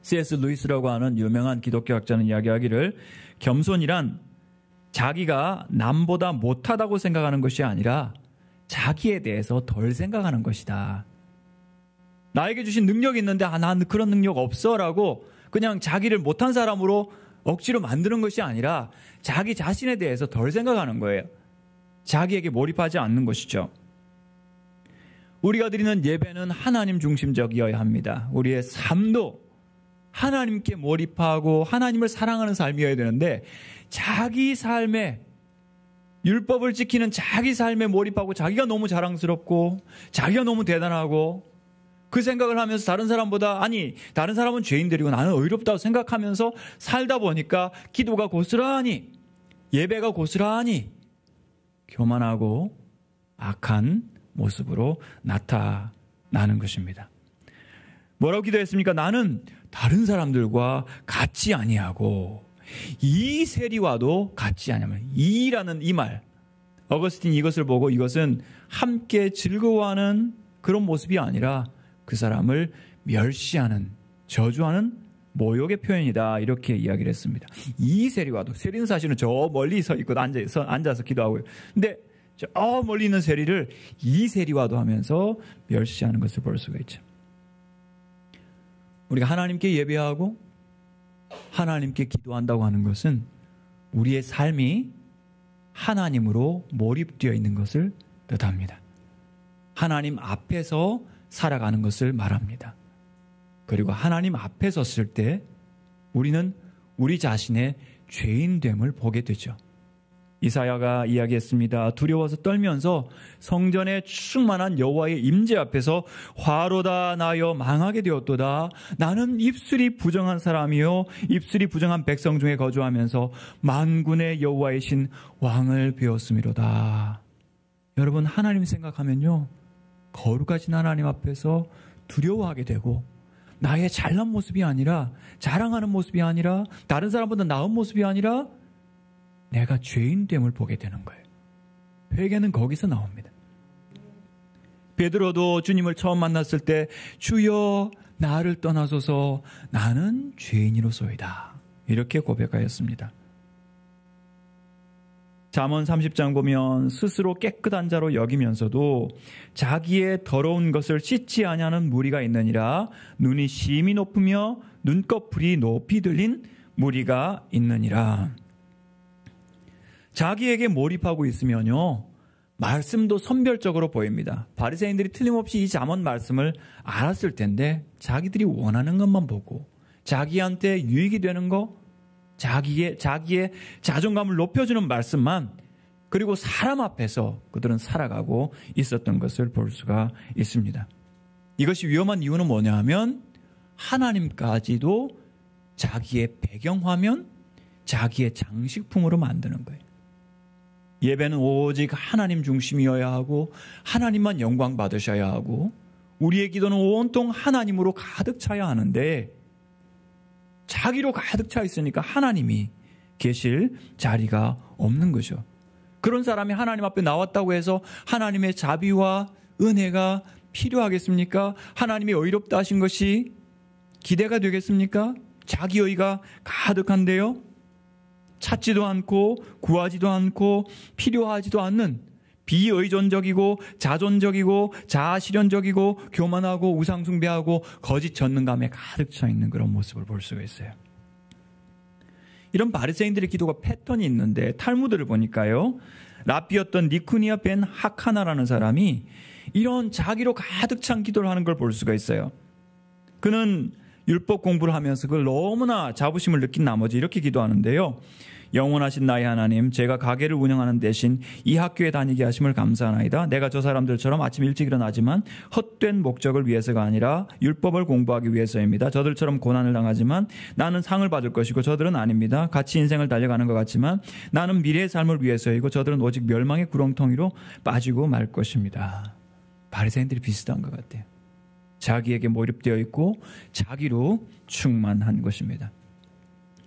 C.S. 루이스라고 하는 유명한 기독교 학자는 이야기하기를 겸손이란 자기가 남보다 못하다고 생각하는 것이 아니라 자기에 대해서 덜 생각하는 것이다. 나에게 주신 능력이 있는데 난 그런 능력 없어 라고 그냥 자기를 못한 사람으로 억지로 만드는 것이 아니라 자기 자신에 대해서 덜 생각하는 거예요. 자기에게 몰입하지 않는 것이죠. 우리가 드리는 예배는 하나님 중심적이어야 합니다. 우리의 삶도 하나님께 몰입하고 하나님을 사랑하는 삶이어야 되는데 자기 삶에 율법을 지키는 자기 삶에 몰입하고 자기가 너무 자랑스럽고 자기가 너무 대단하고 그 생각을 하면서 다른 사람보다 다른 사람은 죄인들이고 나는 의롭다고 생각하면서 살다 보니까 기도가 고스란히 예배가 고스란히 교만하고 악한 모습으로 나타나는 것입니다. 뭐라고 기도했습니까? 나는 다른 사람들과 같이 아니하고 이 세리와도 같이 아니하면 이라는 이 말 어거스틴이 이것을 보고 이것은 함께 즐거워하는 그런 모습이 아니라 그 사람을 멸시하는 저주하는 모욕의 표현이다 이렇게 이야기를 했습니다. 이 세리와도 세리는 사실은 저 멀리 서 있고 앉아서 기도하고요. 근데 저 멀리 있는 세리를 이 세리와도 하면서 멸시하는 것을 볼 수가 있죠. 우리가 하나님께 예배하고 하나님께 기도한다고 하는 것은 우리의 삶이 하나님으로 몰입되어 있는 것을 뜻합니다. 하나님 앞에서 살아가는 것을 말합니다. 그리고 하나님 앞에 섰을 때 우리는 우리 자신의 죄인됨을 보게 되죠. 이사야가 이야기했습니다. 두려워서 떨면서 성전에 충만한 여호와의 임재 앞에서 화로다 나여 망하게 되었도다. 나는 입술이 부정한 사람이요 입술이 부정한 백성 중에 거주하면서 만군의 여호와의 신 왕을 배웠음이로다. 여러분 하나님 생각하면요 거룩하신 하나님 앞에서 두려워하게 되고 나의 잘난 모습이 아니라 자랑하는 모습이 아니라 다른 사람보다 나은 모습이 아니라 내가 죄인됨을 보게 되는 거예요. 회개는 거기서 나옵니다. 베드로도 주님을 처음 만났을 때 주여 나를 떠나소서 나는 죄인이로소이다 이렇게 고백하였습니다. 잠언 30장 보면 스스로 깨끗한 자로 여기면서도 자기의 더러운 것을 씻지 아니하는 무리가 있느니라. 눈이 심히 높으며 눈꺼풀이 높이 들린 무리가 있느니라. 자기에게 몰입하고 있으면요 말씀도 선별적으로 보입니다. 바리새인들이 틀림없이 이 잠언 말씀을 알았을 텐데 자기들이 원하는 것만 보고 자기한테 유익이 되는 거 자기의 자존감을 높여주는 말씀만 그리고 사람 앞에서 그들은 살아가고 있었던 것을 볼 수가 있습니다. 이것이 위험한 이유는 뭐냐 하면 하나님까지도 자기의 배경화면, 자기의 장식품으로 만드는 거예요. 예배는 오직 하나님 중심이어야 하고 하나님만 영광 받으셔야 하고 우리의 기도는 온통 하나님으로 가득 차야 하는데 자기로 가득 차 있으니까 하나님이 계실 자리가 없는 거죠. 그런 사람이 하나님 앞에 나왔다고 해서 하나님의 자비와 은혜가 필요하겠습니까? 하나님이 의롭다 하신 것이 기대가 되겠습니까? 자기의가 가득한데요. 찾지도 않고 구하지도 않고 필요하지도 않는 비의존적이고 자존적이고 자아실현적이고 교만하고 우상숭배하고 거짓 전능감에 가득 차 있는 그런 모습을 볼 수가 있어요. 이런 바리새인들의 기도가 패턴이 있는데 탈무드를 보니까요. 랍비였던 니쿠니아 벤 하카나라는 사람이 이런 자기로 가득 찬 기도를 하는 걸 볼 수가 있어요. 그는 율법 공부를 하면서 그걸 너무나 자부심을 느낀 나머지 이렇게 기도하는데요. 영원하신 나의 하나님, 제가 가게를 운영하는 대신 이 학교에 다니게 하심을 감사하나이다. 내가 저 사람들처럼 아침 일찍 일어나지만 헛된 목적을 위해서가 아니라 율법을 공부하기 위해서입니다. 저들처럼 고난을 당하지만 나는 상을 받을 것이고 저들은 아닙니다. 같이 인생을 달려가는 것 같지만 나는 미래의 삶을 위해서이고 저들은 오직 멸망의 구렁텅이로 빠지고 말 것입니다. 바리새인들이 비슷한 것 같아요. 자기에게 몰입되어 있고 자기로 충만한 것입니다.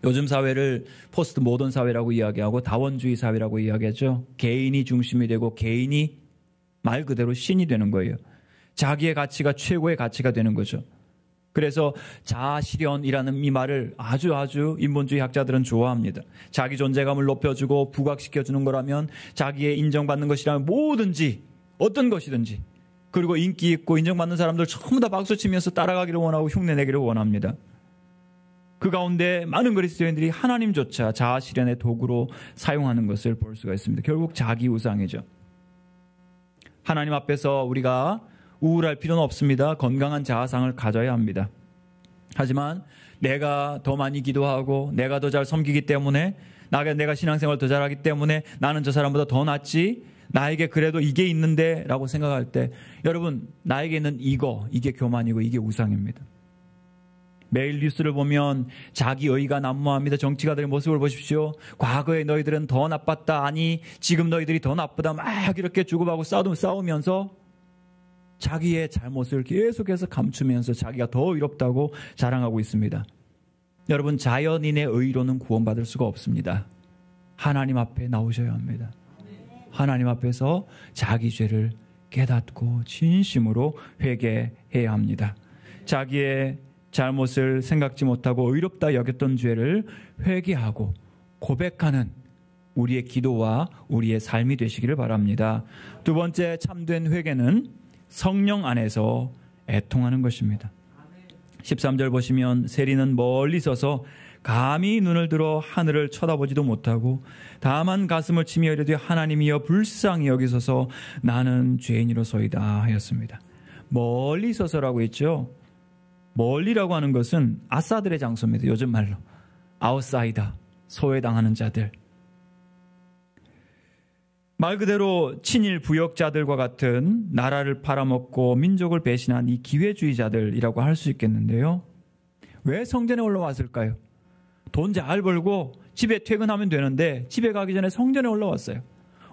요즘 사회를 포스트 모던 사회라고 이야기하고 다원주의 사회라고 이야기하죠. 개인이 중심이 되고 개인이 말 그대로 신이 되는 거예요. 자기의 가치가 최고의 가치가 되는 거죠. 그래서 자아실현이라는 이 말을 아주 인본주의 학자들은 좋아합니다. 자기 존재감을 높여주고 부각시켜주는 거라면, 자기의 인정받는 것이라면 뭐든지 어떤 것이든지, 그리고 인기 있고 인정받는 사람들 전부 다 박수치면서 따라가기를 원하고 흉내내기를 원합니다. 그 가운데 많은 그리스도인들이 하나님조차 자아실현의 도구로 사용하는 것을 볼 수가 있습니다. 결국 자기 우상이죠. 하나님 앞에서 우리가 우울할 필요는 없습니다. 건강한 자아상을 가져야 합니다. 하지만 내가 더 많이 기도하고 내가 더 잘 섬기기 때문에, 내가 신앙생활 더 잘하기 때문에 나는 저 사람보다 더 낫지, 나에게 그래도 이게 있는데 라고 생각할 때, 여러분, 나에게 있는 이게 교만이고 이게 우상입니다. 매일 뉴스를 보면 자기의가 난무합니다. 정치가들의 모습을 보십시오. 과거에 너희들은 더 나빴다, 아니 지금 너희들이 더 나쁘다, 막 이렇게 주고받고 싸우면서 자기의 잘못을 계속해서 감추면서 자기가 더 의롭다고 자랑하고 있습니다. 여러분, 자연인의 의로는 구원받을 수가 없습니다. 하나님 앞에 나오셔야 합니다. 하나님 앞에서 자기 죄를 깨닫고 진심으로 회개해야 합니다. 자기의 잘못을 생각지 못하고 의롭다 여겼던 죄를 회개하고 고백하는 우리의 기도와 우리의 삶이 되시기를 바랍니다. 두 번째 참된 회개는 성령 안에서 애통하는 것입니다. 13절 보시면, 세리는 멀리 서서 감히 눈을 들어 하늘을 쳐다보지도 못하고 다만 가슴을 치며 이르되 하나님이여 불쌍히 여기소서 나는 죄인이로소이다 하였습니다. 멀리 서서라고 했죠. 멀리라고 하는 것은 아싸들의 장소입니다. 요즘 말로 아웃사이더, 소외당하는 자들, 말 그대로 친일 부역자들과 같은 나라를 팔아먹고 민족을 배신한 이 기회주의자들이라고 할 수 있겠는데요. 왜 성전에 올라왔을까요? 돈 잘 벌고 집에 퇴근하면 되는데 집에 가기 전에 성전에 올라왔어요.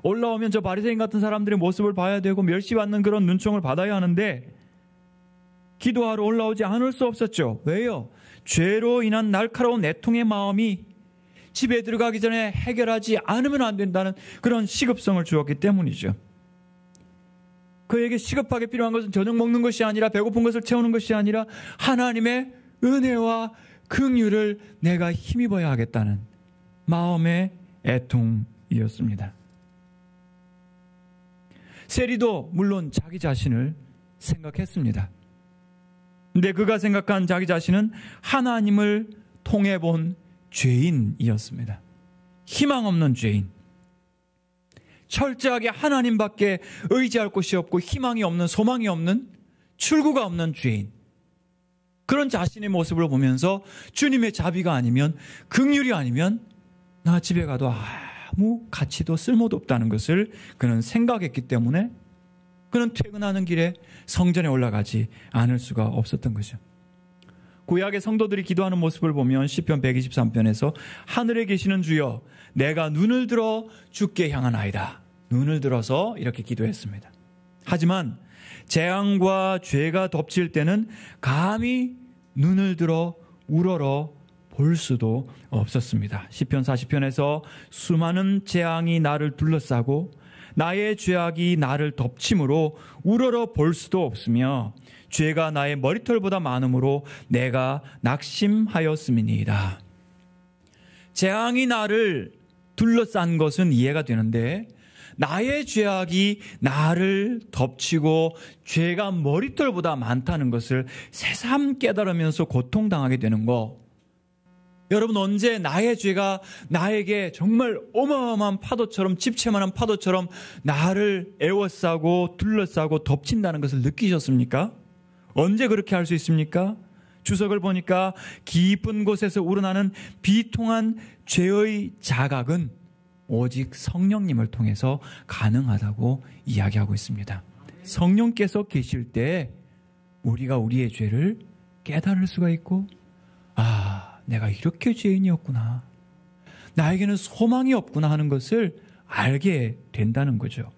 올라오면 저 바리새인 같은 사람들의 모습을 봐야 되고 멸시받는 그런 눈총을 받아야 하는데 기도하러 올라오지 않을 수 없었죠. 왜요? 죄로 인한 날카로운 애통의 마음이 집에 들어가기 전에 해결하지 않으면 안 된다는 그런 시급성을 주었기 때문이죠. 그에게 시급하게 필요한 것은 저녁 먹는 것이 아니라, 배고픈 것을 채우는 것이 아니라 하나님의 은혜와 긍휼을 내가 힘입어야 하겠다는 마음의 애통이었습니다. 세리도 물론 자기 자신을 생각했습니다. 근데 그가 생각한 자기 자신은 하나님을 통해 본 죄인이었습니다. 희망 없는 죄인. 철저하게 하나님밖에 의지할 곳이 없고 희망이 없는, 소망이 없는, 출구가 없는 죄인. 그런 자신의 모습을 보면서 주님의 자비가 아니면, 긍휼이 아니면 나 집에 가도 아무 가치도 쓸모도 없다는 것을 그는 생각했기 때문에 그는 퇴근하는 길에 성전에 올라가지 않을 수가 없었던 거죠. 구약의 성도들이 기도하는 모습을 보면 시편 123편에서 하늘에 계시는 주여 내가 눈을 들어 주께 향하나이다. 눈을 들어서 이렇게 기도했습니다. 하지만 재앙과 죄가 덮칠 때는 감히 눈을 들어 우러러 볼 수도 없었습니다. 시편 40편에서 수많은 재앙이 나를 둘러싸고 나의 죄악이 나를 덮침으로 우러러 볼 수도 없으며 죄가 나의 머리털보다 많음으로 내가 낙심하였음이니이다. 재앙이 나를 둘러싼 것은 이해가 되는데 나의 죄악이 나를 덮치고 죄가 머리털보다 많다는 것을 새삼 깨달으면서 고통당하게 되는 거. 여러분, 언제 나의 죄가 나에게 정말 어마어마한 파도처럼, 집채만한 파도처럼 나를 에워싸고 둘러싸고 덮친다는 것을 느끼셨습니까? 언제 그렇게 할 수 있습니까? 주석을 보니까 깊은 곳에서 우러나는 비통한 죄의 자각은 오직 성령님을 통해서 가능하다고 이야기하고 있습니다. 성령께서 계실 때 우리가 우리의 죄를 깨달을 수가 있고, 내가 이렇게 죄인이었구나, 나에게는 소망이 없구나 하는 것을 알게 된다는 거죠.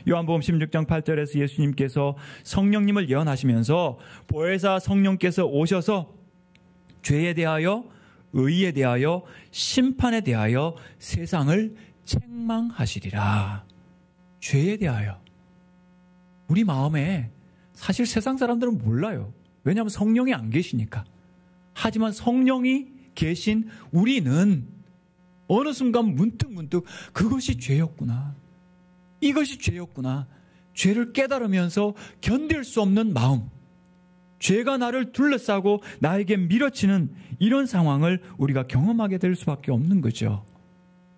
요한복음 16장 8절에서 예수님께서 성령님을 예언하시면서 보혜사 성령께서 오셔서 죄에 대하여, 의에 대하여, 심판에 대하여 세상을 책망하시리라. 죄에 대하여, 우리 마음에 사실 세상 사람들은 몰라요. 왜냐하면 성령이 안 계시니까. 하지만 성령이 계신 우리는 어느 순간 문득 그것이 죄였구나. 이것이 죄였구나. 죄를 깨달으면서 견딜 수 없는 마음. 죄가 나를 둘러싸고 나에게 밀어치는 이런 상황을 우리가 경험하게 될 수밖에 없는 거죠.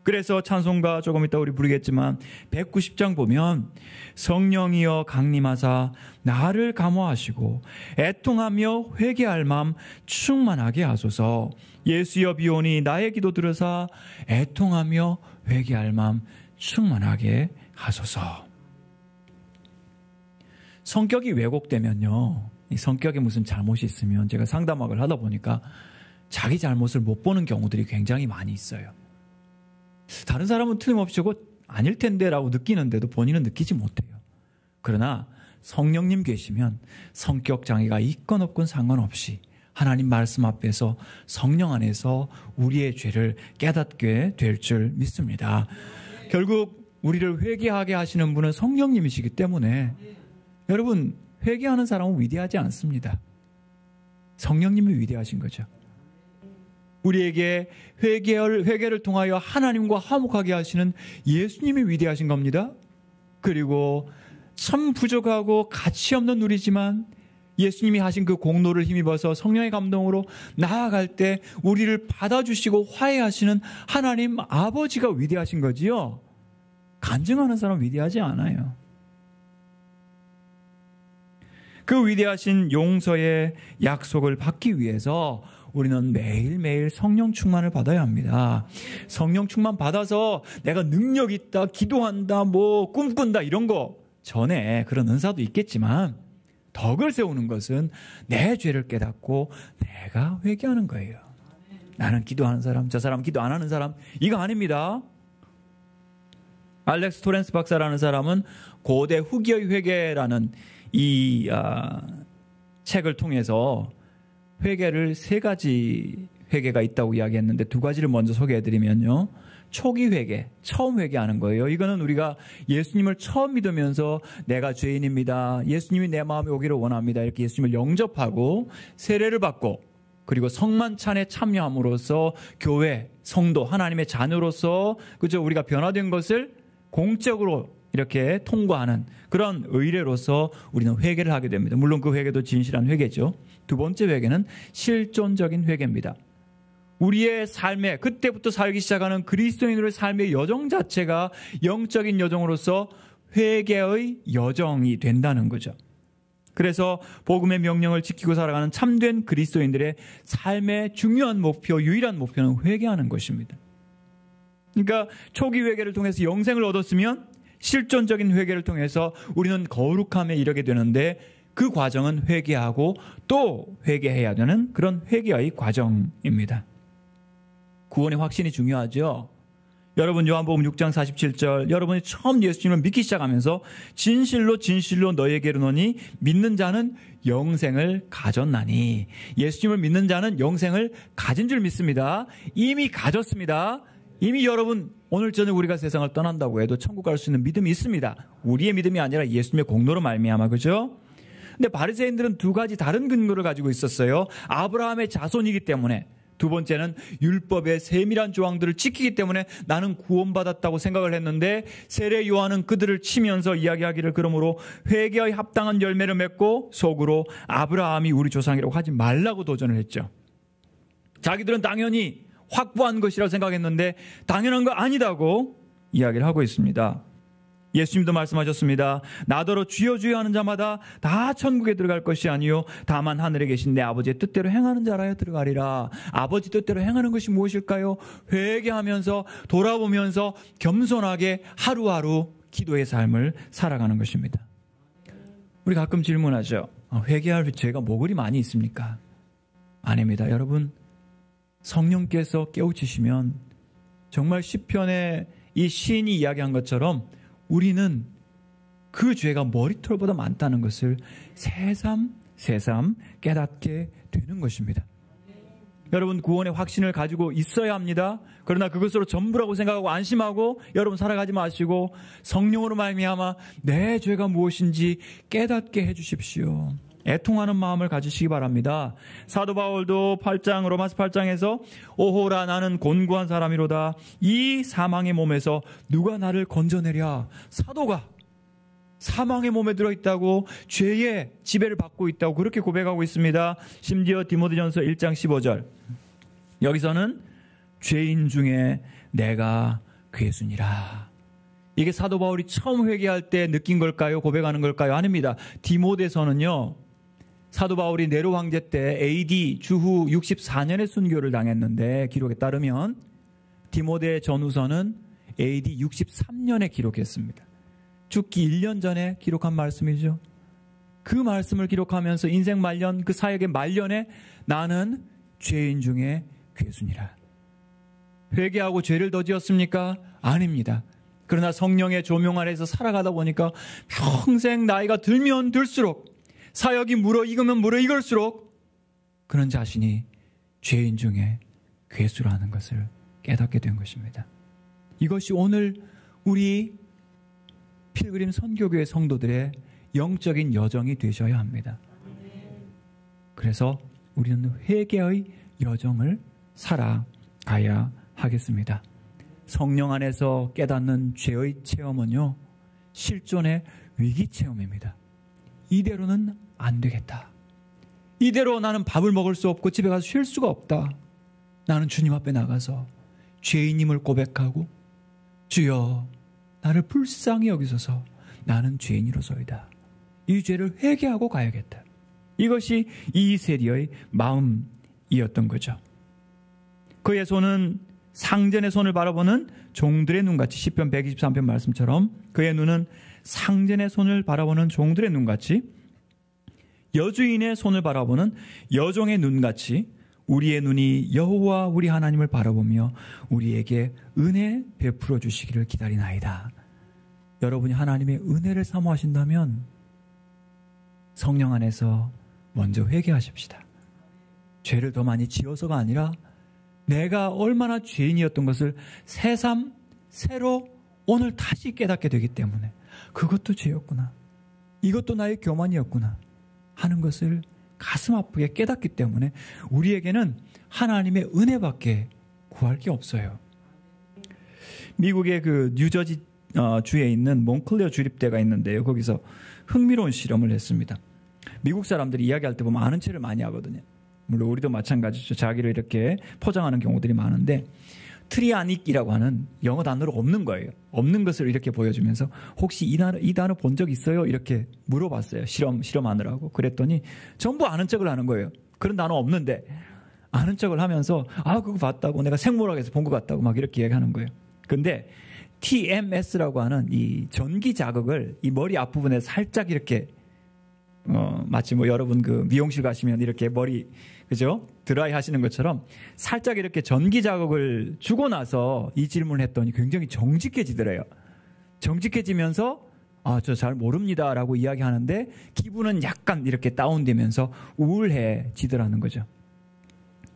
그래서 찬송가 조금 이따 우리 부르겠지만 190장 보면 성령이여 강림하사 나를 감화하시고 애통하며 회개할 마음 충만하게 하소서. 예수여 비오니 나의 기도 들으사 애통하며 회개할 마음 충만하게 하소서. 성격이 왜곡되면요, 이 성격에 무슨 잘못이 있으면 제가 상담학을 하다 보니까 자기 잘못을 못 보는 경우들이 굉장히 많이 있어요. 다른 사람은 틀림없이 저거 아닐 텐데 라고 느끼는데도 본인은 느끼지 못해요. 그러나 성령님 계시면 성격 장애가 있건 없건 상관없이 하나님 말씀 앞에서 성령 안에서 우리의 죄를 깨닫게 될 줄 믿습니다. 결국 우리를 회개하게 하시는 분은 성령님이시기 때문에 여러분, 회개하는 사람은 위대하지 않습니다. 성령님이 위대하신 거죠. 우리에게 회개를 통하여 하나님과 화목하게 하시는 예수님이 위대하신 겁니다. 그리고 참 부족하고 가치 없는 우리지만 예수님이 하신 그 공로를 힘입어서 성령의 감동으로 나아갈 때 우리를 받아주시고 화해하시는 하나님 아버지가 위대하신 거지요. 간증하는 사람 위대하지 않아요. 그 위대하신 용서의 약속을 받기 위해서 우리는 매일매일 성령 충만을 받아야 합니다. 성령 충만 받아서 내가 능력 있다, 기도한다, 뭐 꿈꾼다 이런 거 전에 그런 은사도 있겠지만 덕을 세우는 것은 내 죄를 깨닫고 내가 회개하는 거예요. 나는 기도하는 사람, 저 사람 기도 안 하는 사람 이거 아닙니다. 알렉스 토렌스 박사라는 사람은 고대 후기의 회개라는 이 책을 통해서 회개를 3가지 회개가 있다고 이야기했는데 2가지를 먼저 소개해드리면요. 초기 회개, 처음 회개하는 거예요. 이거는 우리가 예수님을 처음 믿으면서 내가 죄인입니다. 예수님이 내 마음에 오기를 원합니다. 이렇게 예수님을 영접하고 세례를 받고 그리고 성만찬에 참여함으로써 교회, 성도, 하나님의 자녀로서 그저 우리가 변화된 것을 공적으로 이렇게 통과하는 그런 의례로서 우리는 회개를 하게 됩니다. 물론 그 회개도 진실한 회개죠. 2번째 회개는 실존적인 회개입니다. 우리의 삶에 그때부터 살기 시작하는 그리스도인으로의 삶의 여정 자체가 영적인 여정으로서 회개의 여정이 된다는 거죠. 그래서 복음의 명령을 지키고 살아가는 참된 그리스도인들의 삶의 중요한 목표, 유일한 목표는 회개하는 것입니다. 그러니까 초기 회개를 통해서 영생을 얻었으면 실존적인 회개를 통해서 우리는 거룩함에 이르게 되는데 그 과정은 회개하고 또 회개해야 되는 그런 회개의 과정입니다. 구원의 확신이 중요하죠. 여러분 요한복음 6장 47절 여러분이 처음 예수님을 믿기 시작하면서 진실로 너희에게 이르노니 믿는 자는 영생을 가졌나니 예수님을 믿는 자는 영생을 가진 줄 믿습니다. 이미 가졌습니다. 이미 여러분 오늘 저녁 우리가 세상을 떠난다고 해도 천국 갈 수 있는 믿음이 있습니다. 우리의 믿음이 아니라 예수님의 공로로 말미암아 그죠? 근데 바리새인들은 2가지 다른 근거를 가지고 있었어요. 아브라함의 자손이기 때문에 2번째는 율법의 세밀한 조항들을 지키기 때문에 나는 구원받았다고 생각을 했는데 세례 요한은 그들을 치면서 이야기하기를 그러므로 회개의 합당한 열매를 맺고 속으로 아브라함이 우리 조상이라고 하지 말라고 도전을 했죠. 자기들은 당연히 확보한 것이라고 생각했는데 당연한 거 아니다고 이야기를 하고 있습니다. 예수님도 말씀하셨습니다. 나더러 주여 주여 하는 자마다 다 천국에 들어갈 것이 아니요 다만 하늘에 계신 내 아버지의 뜻대로 행하는 자라야 들어가리라. 아버지 뜻대로 행하는 것이 무엇일까요? 회개하면서 돌아보면서 겸손하게 하루하루 기도의 삶을 살아가는 것입니다. 우리 가끔 질문하죠. 회개할 죄가 뭐 그리 많이 있습니까? 아닙니다. 여러분 성령께서 깨우치시면 정말 시편의 이 시인이 이야기한 것처럼 우리는 그 죄가 머리털보다 많다는 것을 새삼 깨닫게 되는 것입니다. 여러분 구원의 확신을 가지고 있어야 합니다. 그러나 그것으로 전부라고 생각하고 안심하고 여러분 살아가지 마시고 성령으로 말미암아 내 죄가 무엇인지 깨닫게 해주십시오. 애통하는 마음을 가지시기 바랍니다. 사도 바울도 로마서 8장에서 오호라 나는 곤고한 사람이로다. 이 사망의 몸에서 누가 나를 건져내랴. 사도가 사망의 몸에 들어있다고 죄의 지배를 받고 있다고 그렇게 고백하고 있습니다. 심지어 디모데전서 1장 15절 여기서는 죄인 중에 내가 괴순이라. 이게 사도 바울이 처음 회개할 때 느낀 걸까요? 고백하는 걸까요? 아닙니다. 디모데서는요, 사도 바울이 네로 황제 때 AD 주후 64년에 순교를 당했는데 기록에 따르면 디모데 전후서는 AD 63년에 기록했습니다. 죽기 1년 전에 기록한 말씀이죠. 그 말씀을 기록하면서 인생 말년, 그 사역의 말년에 나는 죄인 중에 괴순이라. 회개하고 죄를 더 지었습니까? 아닙니다. 그러나 성령의 조명 아래서 살아가다 보니까 평생 나이가 들면 들수록 사역이 무르익으면 무르익을수록 그런 자신이 죄인 중에 괴수라는 것을 깨닫게 된 것입니다. 이것이 오늘 우리 필그림 선교교회 성도들의 영적인 여정이 되셔야 합니다. 그래서 우리는 회개의 여정을 살아가야 하겠습니다. 성령 안에서 깨닫는 죄의 체험은요, 실존의 위기 체험입니다. 이대로는 안 되겠다. 이대로 나는 밥을 먹을 수 없고 집에 가서 쉴 수가 없다. 나는 주님 앞에 나가서 죄인임을 고백하고 주여 나를 불쌍히 여기소서. 나는 죄인이로소이다. 이 죄를 회개하고 가야겠다. 이것이 이세리의 마음이었던 거죠. 그의 손은 상전의 손을 바라보는 종들의 눈같이, 시편 123편 말씀처럼 그의 눈은 상전의 손을 바라보는 종들의 눈같이, 여주인의 손을 바라보는 여종의 눈같이 우리의 눈이 여호와 우리 하나님을 바라보며 우리에게 은혜 베풀어 주시기를 기다리나이다. 여러분이 하나님의 은혜를 사모하신다면 성령 안에서 먼저 회개하십시다. 죄를 더 많이 지어서가 아니라 내가 얼마나 죄인이었던 것을 새삼 새로 오늘 다시 깨닫게 되기 때문에 그것도 죄였구나, 이것도 나의 교만이었구나 하는 것을 가슴 아프게 깨닫기 때문에 우리에게는 하나님의 은혜밖에 구할 게 없어요. 미국의 그 뉴저지 주에 있는 몽클레어 주립대가 있는데요. 거기서 흥미로운 실험을 했습니다. 미국 사람들이 이야기할 때 보면 아는 체를 많이 하거든요. 물론 우리도 마찬가지죠. 자기를 이렇게 포장하는 경우들이 많은데, 트리아닉이라고 하는 영어 단어로 없는 거예요. 없는 것을 이렇게 보여주면서 혹시 이 단어 본 적 있어요? 이렇게 물어봤어요. 실험하느라고. 그랬더니 전부 아는 척을 하는 거예요. 그런 단어 없는데 아는 척을 하면서 그거 봤다고, 내가 생물학에서 본 것 같다고 막 이렇게 얘기하는 거예요. 근데 TMS라고 하는 이 전기 자극을 이 머리 앞부분에 살짝 이렇게 마치 뭐 여러분 그 미용실 가시면 이렇게 머리, 그죠? 드라이 하시는 것처럼 살짝 이렇게 전기 자극을 주고 나서 이 질문을 했더니 굉장히 정직해지더래요. 정직해지면서 저 잘 모릅니다 라고 이야기하는데 기분은 약간 이렇게 다운되면서 우울해지더라는 거죠.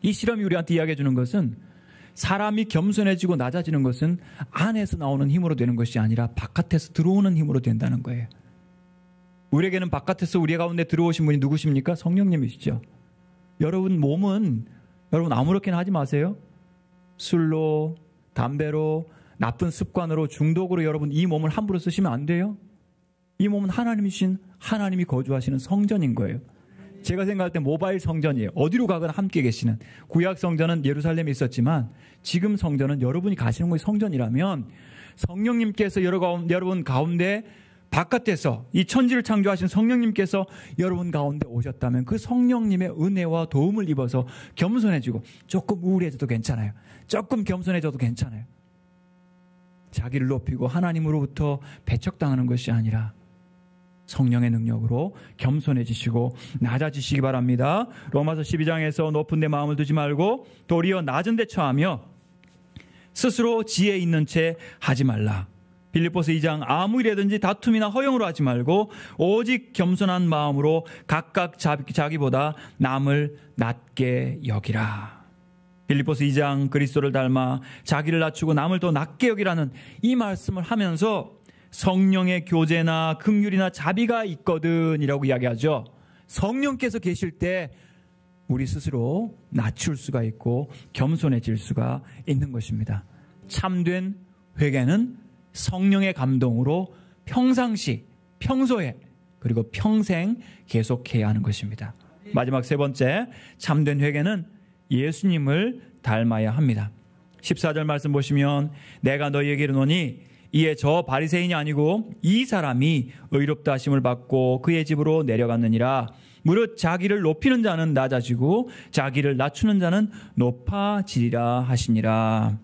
이 실험이 우리한테 이야기해 주는 것은 사람이 겸손해지고 낮아지는 것은 안에서 나오는 힘으로 되는 것이 아니라 바깥에서 들어오는 힘으로 된다는 거예요. 우리에게는 바깥에서 우리 가운데 들어오신 분이 누구십니까? 성령님이시죠. 여러분 몸은 여러분 아무렇게나 하지 마세요. 술로, 담배로, 나쁜 습관으로, 중독으로 여러분 이 몸을 함부로 쓰시면 안 돼요. 이 몸은 하나님이 거주하시는 성전인 거예요. 제가 생각할 때 모바일 성전이에요. 어디로 가거나 함께 계시는. 구약 성전은 예루살렘에 있었지만 지금 성전은 여러분이 가시는 곳이 성전이라면 성령님께서 여러분 가운데 바깥에서 이 천지를 창조하신 성령님께서 여러분 가운데 오셨다면 그 성령님의 은혜와 도움을 입어서 겸손해지고, 조금 우울해져도 괜찮아요. 조금 겸손해져도 괜찮아요. 자기를 높이고 하나님으로부터 배척당하는 것이 아니라 성령의 능력으로 겸손해지시고 낮아지시기 바랍니다. 로마서 12장에서 높은 데 마음을 두지 말고 도리어 낮은 데 처하며 스스로 지혜 있는 채 하지 말라. 빌립보서 2장 아무 일이든지 다툼이나 허용으로 하지 말고 오직 겸손한 마음으로 각각 자기보다 남을 낮게 여기라. 빌립보서 2장 그리스도를 닮아 자기를 낮추고 남을 더 낮게 여기라는 이 말씀을 하면서 성령의 교제나 긍휼이나 자비가 있거든 이라고 이야기하죠. 성령께서 계실 때 우리 스스로 낮출 수가 있고 겸손해질 수가 있는 것입니다. 참된 회개는 성령의 감동으로 평상시, 평소에 그리고 평생 계속해야 하는 것입니다. 마지막 세 번째, 참된 회개는 예수님을 닮아야 합니다. 14절 말씀 보시면 내가 너희에게 이르노니 이에 저 바리새인이 아니고 이 사람이 의롭다 하심을 받고 그의 집으로 내려갔느니라. 무릇 자기를 높이는 자는 낮아지고 자기를 낮추는 자는 높아지리라 하시니라.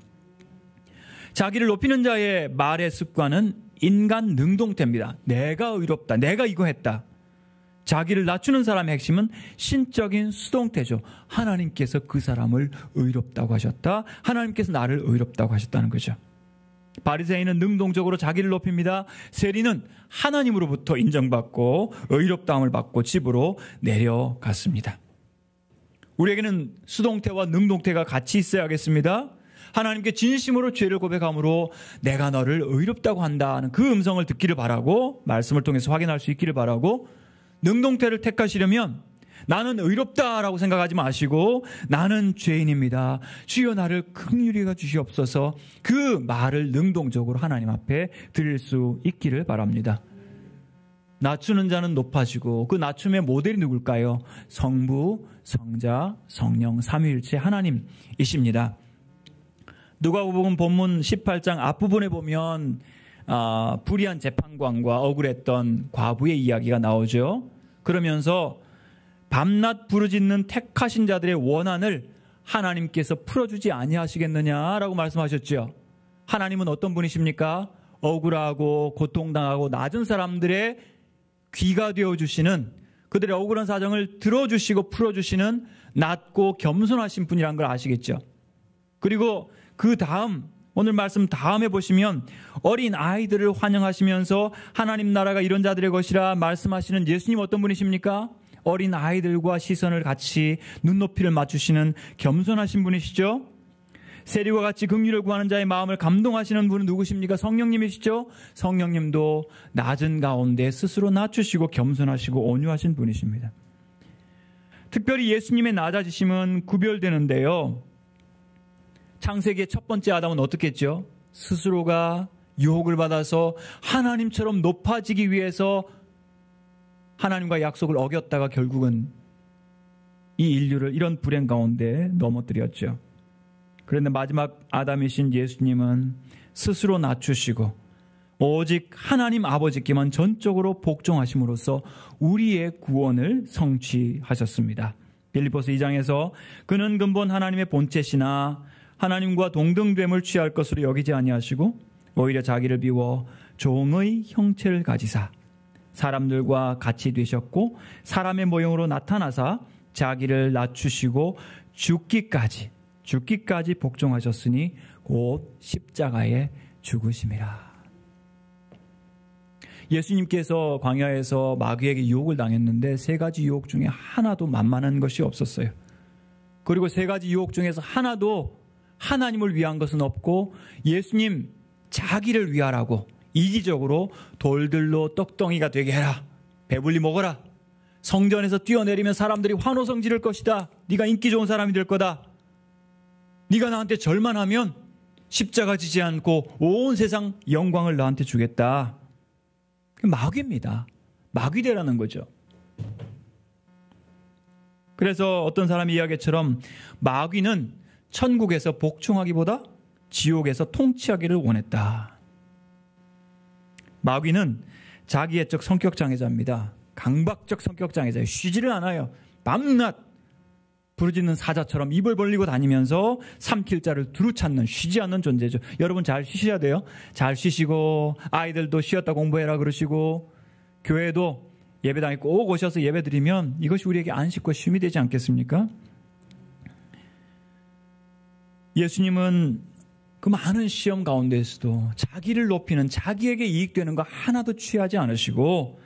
자기를 높이는 자의 말의 습관은 인간 능동태입니다. 내가 의롭다, 내가 이거 했다. 자기를 낮추는 사람의 핵심은 신적인 수동태죠. 하나님께서 그 사람을 의롭다고 하셨다. 하나님께서 나를 의롭다고 하셨다는 거죠. 바리새인은 능동적으로 자기를 높입니다. 세리는 하나님으로부터 인정받고 의롭다함을 받고 집으로 내려갔습니다. 우리에게는 수동태와 능동태가 같이 있어야겠습니다. 하나님께 진심으로 죄를 고백함으로 내가 너를 의롭다고 한다는 그 음성을 듣기를 바라고 말씀을 통해서 확인할 수 있기를 바라고, 능동태를 택하시려면 나는 의롭다라고 생각하지 마시고 나는 죄인입니다. 주여 나를 긍휼히 여겨 주시옵소서. 그 말을 능동적으로 하나님 앞에 드릴 수 있기를 바랍니다. 낮추는 자는 높아지고 그 낮춤의 모델이 누굴까요? 성부, 성자, 성령 삼위일체 하나님이십니다. 누가복음 본문 18장 앞부분에 보면 불의한 재판관과 억울했던 과부의 이야기가 나오죠. 그러면서 밤낮 부르짖는 택하신 자들의 원한을 하나님께서 풀어주지 아니하시겠느냐라고 말씀하셨죠. 하나님은 어떤 분이십니까? 억울하고 고통당하고 낮은 사람들의 귀가 되어주시는, 그들의 억울한 사정을 들어주시고 풀어주시는 낮고 겸손하신 분이란 걸 아시겠죠. 그리고 그 다음 오늘 말씀 다음에 보시면 어린 아이들을 환영하시면서 하나님 나라가 이런 자들의 것이라 말씀하시는 예수님 어떤 분이십니까? 어린 아이들과 시선을 같이 눈높이를 맞추시는 겸손하신 분이시죠. 세리와 같이 긍휼을 구하는 자의 마음을 감동하시는 분은 누구십니까? 성령님이시죠. 성령님도 낮은 가운데 스스로 낮추시고 겸손하시고 온유하신 분이십니다. 특별히 예수님의 낮아지심은 구별되는데요. 창세기의 첫 번째 아담은 어떻게 했죠? 스스로가 유혹을 받아서 하나님처럼 높아지기 위해서 하나님과 약속을 어겼다가 결국은 이 인류를 이런 불행 가운데 넘어뜨렸죠. 그런데 마지막 아담이신 예수님은 스스로 낮추시고 오직 하나님 아버지께만 전적으로 복종하심으로써 우리의 구원을 성취하셨습니다. 빌립보서 2장에서 그는 근본 하나님의 본체시나 하나님과 동등됨을 취할 것으로 여기지 아니하시고 오히려 자기를 비워 종의 형체를 가지사 사람들과 같이 되셨고 사람의 모형으로 나타나사 자기를 낮추시고 죽기까지 복종하셨으니 곧 십자가에 죽으심이라. 예수님께서 광야에서 마귀에게 유혹을 당했는데 세 가지 유혹 중에 하나도 만만한 것이 없었어요. 그리고 세 가지 유혹 중에서 하나도 하나님을 위한 것은 없고 예수님 자기를 위하라고 이기적으로 돌들로 떡덩이가 되게 해라. 배불리 먹어라. 성전에서 뛰어내리면 사람들이 환호성 지를 것이다. 네가 인기 좋은 사람이 될 거다. 네가 나한테 절만하면 십자가 지지 않고 온 세상 영광을 나한테 주겠다. 마귀입니다. 마귀되라는 거죠. 그래서 어떤 사람이 이야기처럼 마귀는 천국에서 복종하기보다 지옥에서 통치하기를 원했다. 마귀는 자기애적 성격장애자입니다. 강박적 성격장애자예요. 쉬지를 않아요. 밤낮 부르짖는 사자처럼 입을 벌리고 다니면서 삼킬 자를 두루 찾는 쉬지 않는 존재죠. 여러분 잘 쉬셔야 돼요. 잘 쉬시고 아이들도 쉬었다 공부해라 그러시고 교회도 예배당에 꼭 오셔서 예배 드리면 이것이 우리에게 안식과 쉼이 되지 않겠습니까? 예수님은 그 많은 시험 가운데에서도 자기를 높이는 자기에게 이익되는 거 하나도 취하지 않으시고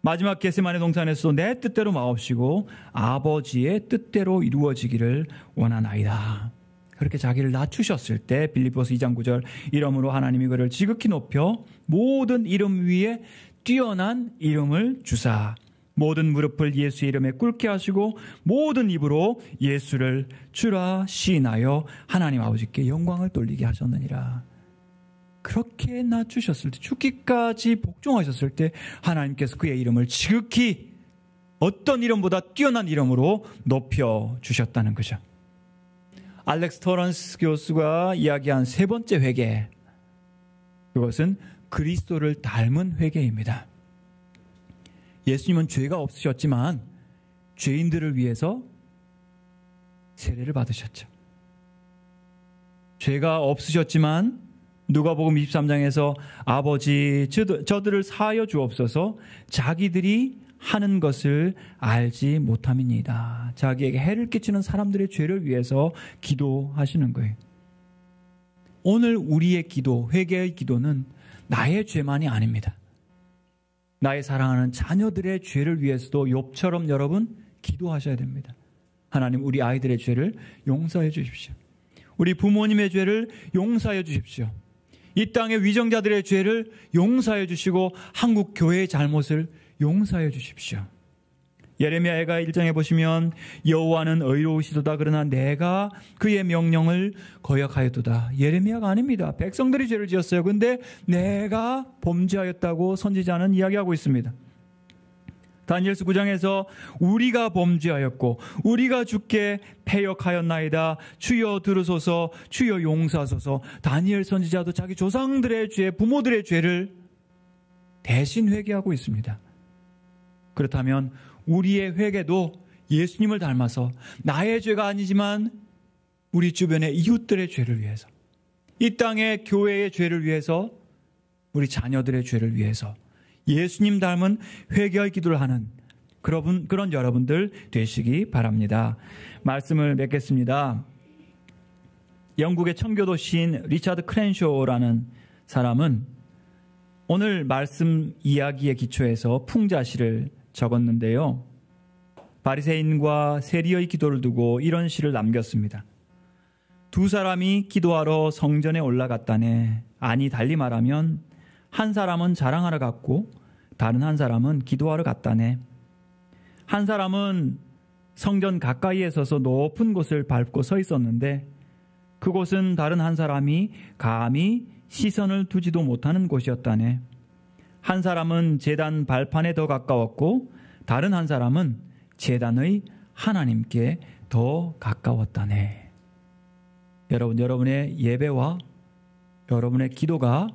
마지막 겟세마네 동산에서도 내 뜻대로 마옵시고 아버지의 뜻대로 이루어지기를 원하나이다. 그렇게 자기를 낮추셨을 때 빌립보서 2장 9절 이러므로 하나님이 그를 지극히 높여 모든 이름 위에 뛰어난 이름을 주사 모든 무릎을 예수의 이름에 꿇게 하시고 모든 입으로 예수를 주라 시인하여 하나님 아버지께 영광을 돌리게 하셨느니라. 그렇게 낮추셨을 때 죽기까지 복종하셨을 때 하나님께서 그의 이름을 지극히 어떤 이름보다 뛰어난 이름으로 높여주셨다는 거죠. 알렉스 터런스 교수가 이야기한 세 번째 회개, 그것은 그리스도를 닮은 회개입니다. 예수님은 죄가 없으셨지만 죄인들을 위해서 세례를 받으셨죠. 죄가 없으셨지만 누가복음 23장에서 아버지 저들을 사하여 주옵소서 자기들이 하는 것을 알지 못함이니이다. 자기에게 해를 끼치는 사람들의 죄를 위해서 기도하시는 거예요. 오늘 우리의 기도, 회개의 기도는 나의 죄만이 아닙니다. 나의 사랑하는 자녀들의 죄를 위해서도 욥처럼 여러분 기도하셔야 됩니다. 하나님, 우리 아이들의 죄를 용서해 주십시오. 우리 부모님의 죄를 용서해 주십시오. 이 땅의 위정자들의 죄를 용서해 주시고 한국 교회의 잘못을 용서해 주십시오. 예레미야가 1장에 보시면 여호와는 의로우시도다 그러나 내가 그의 명령을 거역하였도다. 예레미야가 아닙니다. 백성들이 죄를 지었어요. 근데 내가 범죄하였다고 선지자는 이야기하고 있습니다. 다니엘서 9장에서 우리가 범죄하였고 우리가 주께 패역하였나이다. 주여 들으소서, 주여 용서하소서. 다니엘 선지자도 자기 조상들의 죄, 부모들의 죄를 대신 회개하고 있습니다. 그렇다면 우리의 회개도 예수님을 닮아서 나의 죄가 아니지만 우리 주변의 이웃들의 죄를 위해서, 이 땅의 교회의 죄를 위해서, 우리 자녀들의 죄를 위해서 예수님 닮은 회개의 기도를 하는 그런 여러분들 되시기 바랍니다. 말씀을 맺겠습니다. 영국의 청교도 시인 리차드 크랜쇼라는 사람은 오늘 말씀 이야기의 기초에서 풍자시를 적었는데요. 바리새인과 세리의 기도를 두고 이런 시를 남겼습니다. 두 사람이 기도하러 성전에 올라갔다네. 아니 달리 말하면 한 사람은 자랑하러 갔고 다른 한 사람은 기도하러 갔다네. 한 사람은 성전 가까이에 서서 높은 곳을 밟고 서 있었는데 그곳은 다른 한 사람이 감히 시선을 두지도 못하는 곳이었다네. 한 사람은 제단 발판에 더 가까웠고 다른 한 사람은 제단의 하나님께 더 가까웠다네. 여러분의 예배와 여러분의 기도가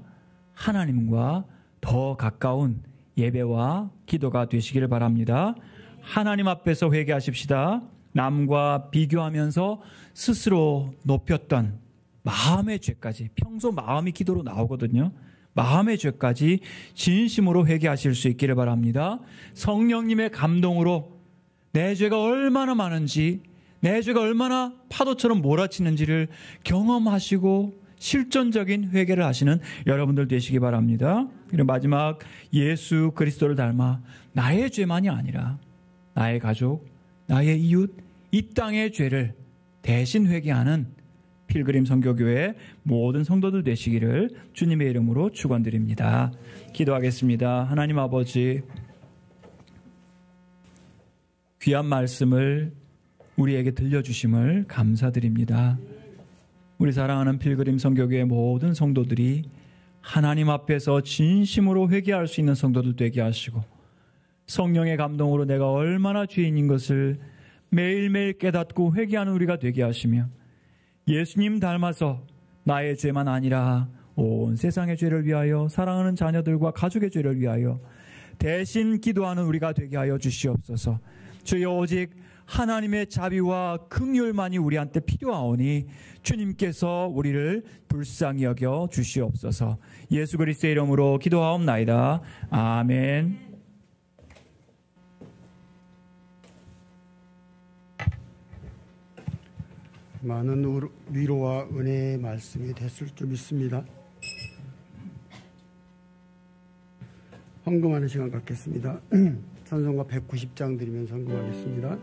하나님과 더 가까운 예배와 기도가 되시기를 바랍니다. 하나님 앞에서 회개하십시다. 남과 비교하면서 스스로 높였던 마음의 죄까지, 평소 마음이 기도로 나오거든요. 마음의 죄까지 진심으로 회개하실 수 있기를 바랍니다. 성령님의 감동으로 내 죄가 얼마나 많은지, 내 죄가 얼마나 파도처럼 몰아치는지를 경험하시고 실존적인 회개를 하시는 여러분들 되시기 바랍니다. 그리고 마지막, 예수 그리스도를 닮아 나의 죄만이 아니라 나의 가족, 나의 이웃, 이 땅의 죄를 대신 회개하는 필그림 선교교회 모든 성도들 되시기를 주님의 이름으로 축원드립니다. 기도하겠습니다. 하나님 아버지, 귀한 말씀을 우리에게 들려주심을 감사드립니다. 우리 사랑하는 필그림 선교교회 모든 성도들이 하나님 앞에서 진심으로 회개할 수 있는 성도들 되게 하시고 성령의 감동으로 내가 얼마나 죄인인 것을 매일매일 깨닫고 회개하는 우리가 되게 하시며 예수님 닮아서 나의 죄만 아니라 온 세상의 죄를 위하여, 사랑하는 자녀들과 가족의 죄를 위하여 대신 기도하는 우리가 되게 하여 주시옵소서. 주여, 오직 하나님의 자비와 긍휼만이 우리한테 필요하오니 주님께서 우리를 불쌍히 여겨 주시옵소서. 예수 그리스도의 이름으로 기도하옵나이다. 아멘. 많은 위로와 은혜의 말씀이 됐을 줄 믿습니다. 헌금하는 시간 갖겠습니다. 찬송가 190장 드리면서 헌금하겠습니다.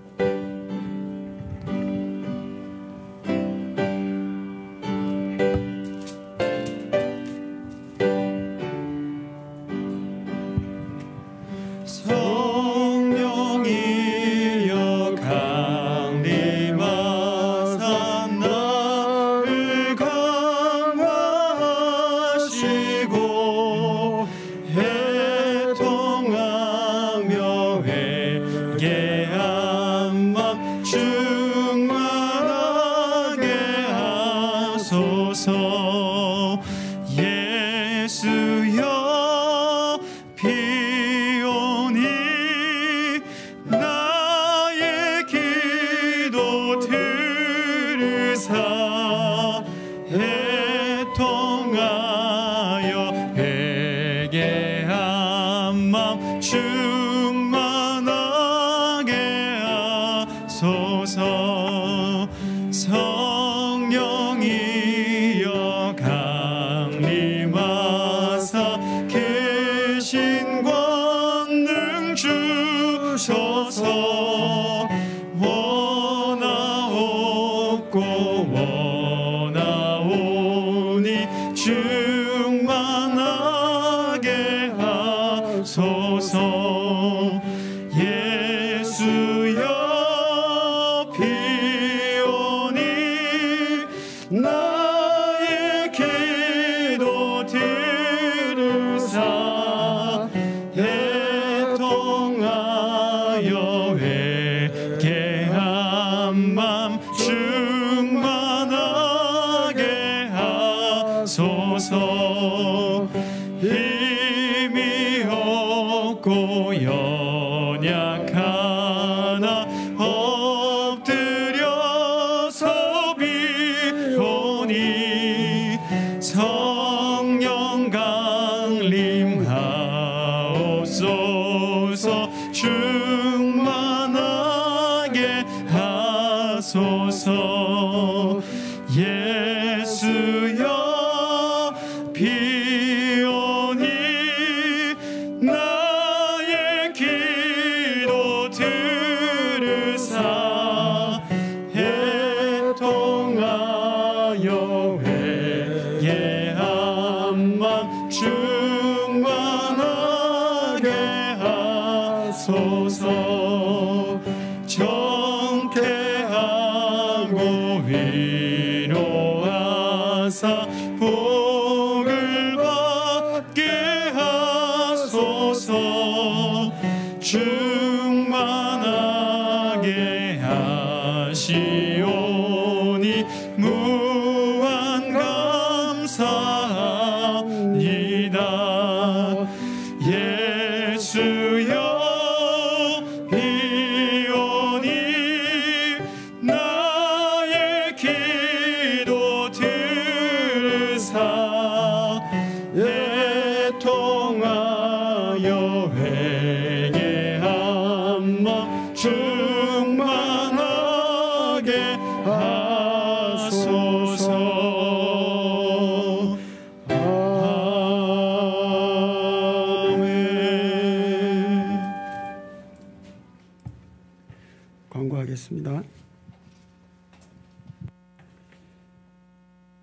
광고하겠습니다.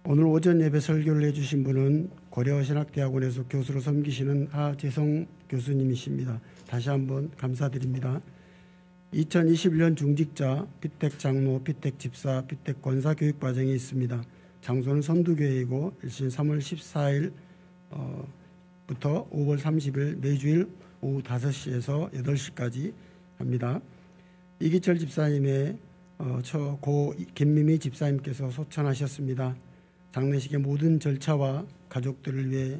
오늘 오전 예배 설교를 해주신 분은 고려신학대학원에서 교수로 섬기시는 하재성 교수님이십니다. 다시 한번 감사드립니다. 2021년 중직자, 피택 장로, 피택 집사, 피택 권사 교육 과정이 있습니다. 장소는 선두교회이고 일신 3월 14일부터 5월 30일 매주일 오후 5시에서 8시까지 합니다. 이기철 집사님의 고 김미미 집사님께서 소천하셨습니다. 장례식의 모든 절차와 가족들을 위해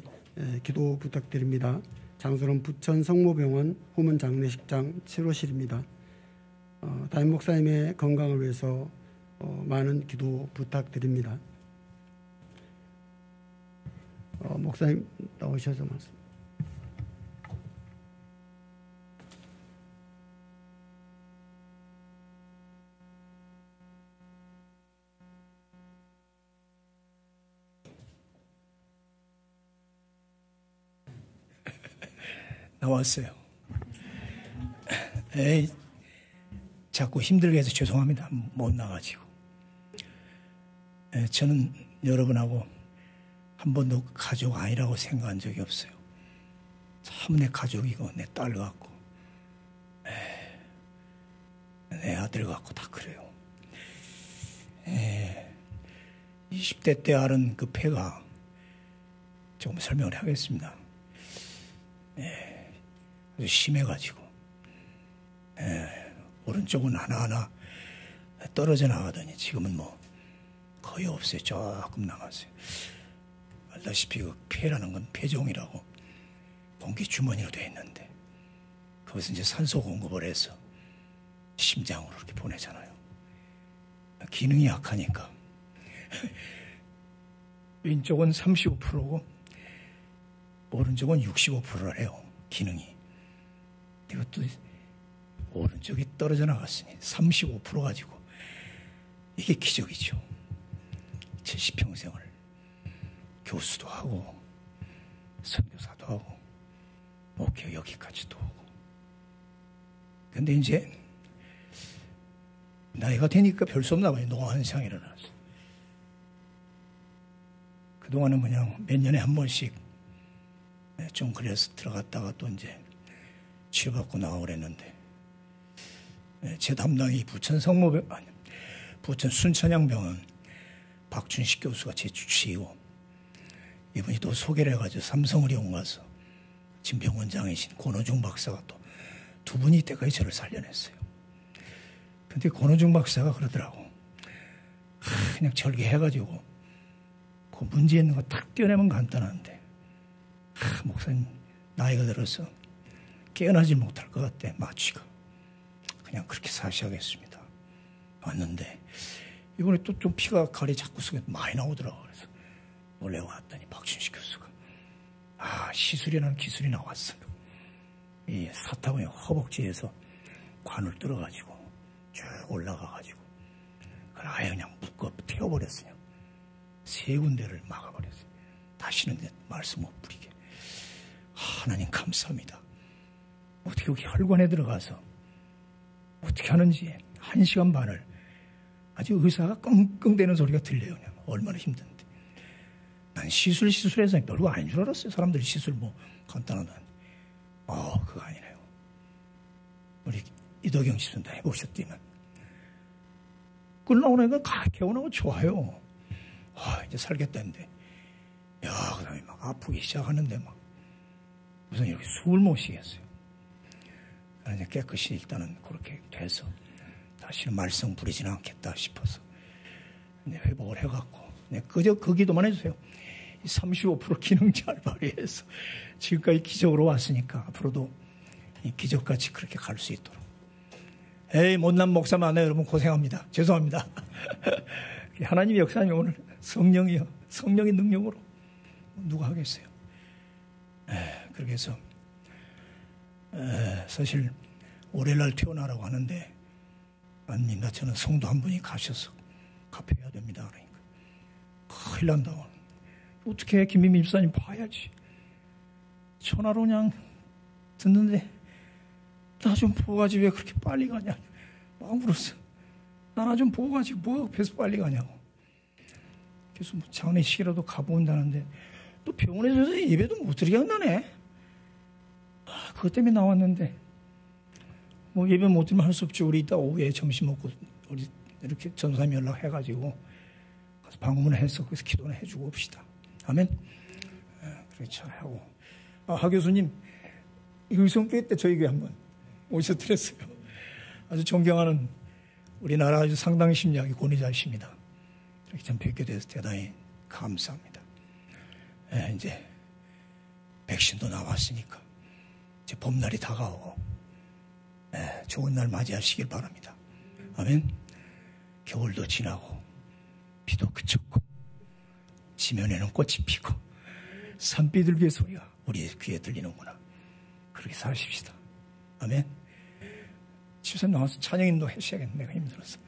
기도 부탁드립니다. 장소는 부천 성모병원 후문 장례식장 7호실입니다. 담임 목사님의 건강을 위해서 많은 기도 부탁드립니다. 목사님 나오셔서 말씀. 나왔어요. 에이, 자꾸 힘들게 해서 죄송합니다. 못 나가지고. 저는 여러분하고 한 번도 가족 아니라고 생각한 적이 없어요. 참 내 가족이고 내 딸 같고 내 아들 같고 다 그래요. 20대 때 앓은 그 폐가 조금 설명을 하겠습니다. 아주 심해가지고 오른쪽은 하나하나 떨어져 나가더니 지금은 뭐 거의 없어요. 조금 남았어요. 알다시피 그 폐라는 건 폐종이라고 공기 주머니로 되어 있는데 거기서 이제 산소 공급을 해서 심장으로 이렇게 보내잖아요. 기능이 약하니까 왼쪽은 35%고 오른쪽은 65%를 해요. 기능이. 이것도 오른쪽이 떨어져 나갔으니 35% 가지고 이게 기적이죠. 70평생을 교수도 하고 선교사도 하고 목회 여기까지도 오고. 근데 이제 나이가 되니까 별 수 없나 봐요. 노안상이 일어나서. 그동안은 그냥 몇 년에 한 번씩 좀 그래서 들어갔다가 또 이제 치료받고 나오랬는데 제 담당이 부천 순천향병원 박준식 교수가 제 주치의고 이분이 또 소개를 해가지고 삼성의료원 가서 지금 병원장이신 권호중 박사가 또 두 분이 이때까지 저를 살려냈어요. 근데 권호중 박사가 그러더라고. 그냥 절개해가지고 그 문제 있는 거 탁 떼어내면 간단한데 목사님 나이가 들어서 깨어나지 못할 것 같대. 마취가. 그냥 그렇게 사시하겠습니다. 왔는데 이번에 또 좀 피가 가리 자꾸 속에 많이 나오더라고. 그래서 원래 왔더니 박준식 교수가 시술이라는 기술이 나왔어요. 이 사타구니 허벅지에서 관을 뚫어가지고 쭉 올라가가지고 그걸 아예 그냥 묶어 태워버렸어요. 3군데를 막아버렸어요. 다시는 내 말씀 못 부리게. 하나님 감사합니다. 어떻게 여기 혈관에 들어가서 어떻게 하는지 1시간 반을 아주 의사가 끙끙대는 소리가 들려요. 그냥 얼마나 힘든데. 난 시술해서 별거 아닌 줄 알았어요. 사람들이 시술 뭐 간단하다니. 그거 아니네요. 우리 이도경 씨도 해보셨더니만 끝나고 나니까 개운하고 좋아요. 이제 살겠다는데 그 다음에 막 아프기 시작하는데 막 우선 이렇게 숨을 못 쉬겠어요. 이제 깨끗이 일단은 그렇게 돼서 다시는 말썽 부리지는 않겠다 싶어서 이제 회복을 해갖고 그저 그 기도만 해주세요. 35% 기능 잘 발휘해서 지금까지 기적으로 왔으니까 앞으로도 기적같이 그렇게 갈 수 있도록. 못난 목사 많아요. 여러분 고생합니다. 죄송합니다. 하나님의 역사님 오늘 성령이요. 성령의 능력으로 누가 하겠어요. 그렇게 해서 사실 월요일날 태어나라고 하는데 아닙니다. 저는 성도 한 분이 가셔서 갚아야 됩니다. 그러니까 큰일 난다고. 어떻게 해? 김민미 집사님 봐야지. 전화로 그냥 듣는데 나 좀 보고 가지 왜 그렇게 빨리 가냐. 막 물었어. 나 좀 보고 가지 뭐 그래서 빨리 가냐고. 그래서 뭐 장례식이라도 가본다는데 또 병원에서 예배도 못 드리게 한다네. 그것 때문에 나왔는데 뭐 예배 못 드리면 할 수 없지. 우리 이따 오후에 점심 먹고 우리 이렇게 전사님 연락해가지고 가서 방문을 해서 그래서 기도는 해주고 옵시다. 아멘. 그렇게 잘 하고. 하 교수님 의성교회 때 저희 교회 한번 오셔드렸어요. 아주 존경하는 우리나라 아주 상당 심리학의 권위자이십니다. 이렇게 좀 뵙게 돼서 대단히 감사합니다. 이제 백신도 나왔으니까 이제 봄날이 다가오고 좋은 날 맞이하시길 바랍니다. 아멘. 겨울도 지나고 비도 그쳤고 지면에는 꽃이 피고 산비둘기의 소리가 우리의 귀에 들리는구나. 그렇게 사십시다. 아멘. 집사님 나와서 찬양인도 해주셔야겠네. 내가 힘들어서.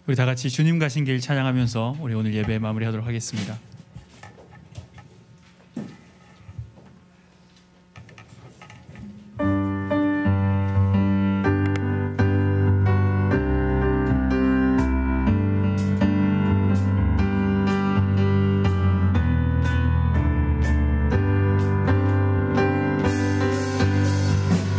우리 다 같이 주님 가신 길 찬양하면서 우리 오늘 예배 마무리하도록 하겠습니다.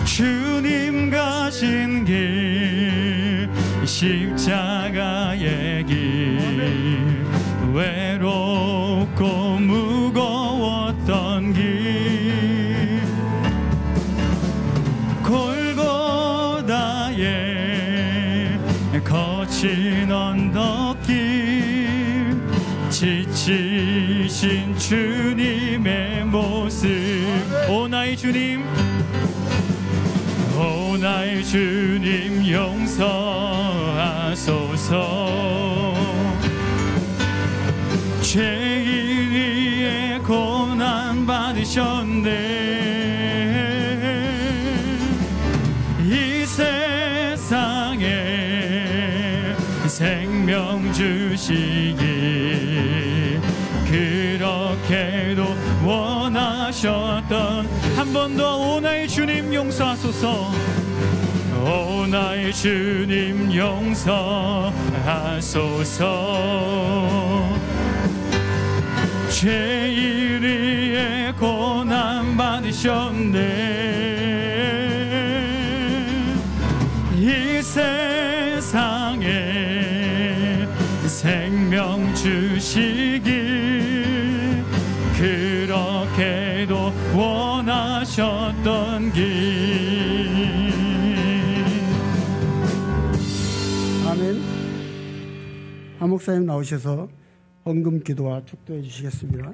주님 가신 길, 십자가의 길, 외롭고 무거웠던 길, 골고다의 거친 언덕길, 지치신 주님의 모습. 오 나의 주님, 오 나의 주님 용서하소서. 죄인 위에 고난 받으셨네. 이 세상에 생명 주시기 그렇게도 원하셨던, 한 번 더 오 나의 주님 용서하소서. 오 나의 주님 용서하소서. 죄인 위에 고난 받으셨네. 이 세상에 생명 주시길 그렇게도 원하셨던 길. 아멘. 한 목사님 나오셔서 헌금 기도와 축도해 주시겠습니다.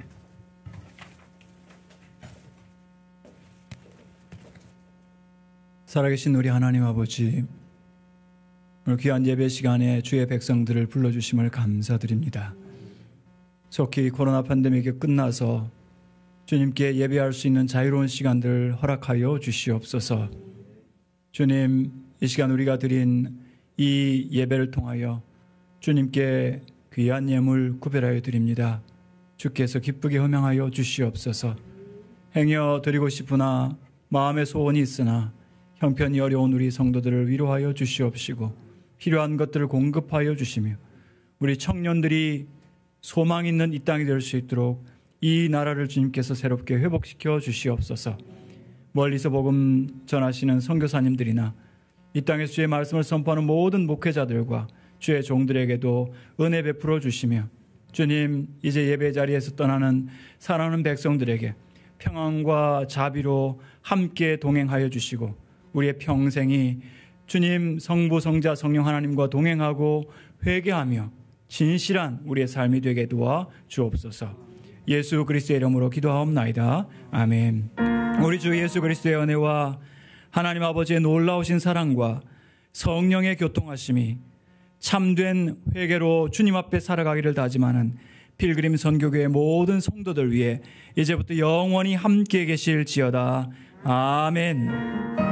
살아계신 우리 하나님 아버지, 오늘 귀한 예배 시간에 주의 백성들을 불러주심을 감사드립니다. 속히 코로나 팬데믹이 끝나서 주님께 예배할 수 있는 자유로운 시간들을 허락하여 주시옵소서. 주님, 이 시간 우리가 드린 이 예배를 통하여 주님께 귀한 예물 구별하여 드립니다. 주께서 기쁘게 허명하여 주시옵소서. 행여 드리고 싶으나 마음의 소원이 있으나 형편이 어려운 우리 성도들을 위로하여 주시옵시고 필요한 것들을 공급하여 주시며 우리 청년들이 소망 있는 이 땅이 될 수 있도록 이 나라를 주님께서 새롭게 회복시켜 주시옵소서. 멀리서 복음 전하시는 선교사님들이나 이 땅에서 주의 말씀을 선포하는 모든 목회자들과 주의 종들에게도 은혜 베풀어 주시며 주님, 이제 예배 자리에서 떠나는 사랑하는 백성들에게 평안과 자비로 함께 동행하여 주시고 우리의 평생이 주님 성부 성자 성령 하나님과 동행하고 회개하며 진실한 우리의 삶이 되게 도와 주옵소서. 예수 그리스도의 이름으로 기도하옵나이다. 아멘. 우리 주 예수 그리스도의 은혜와 하나님 아버지의 놀라우신 사랑과 성령의 교통하심이 참된 회개로 주님 앞에 살아가기를 다짐하는 필그림 선교교회 모든 성도들 위해 이제부터 영원히 함께 계실지어다. 아멘.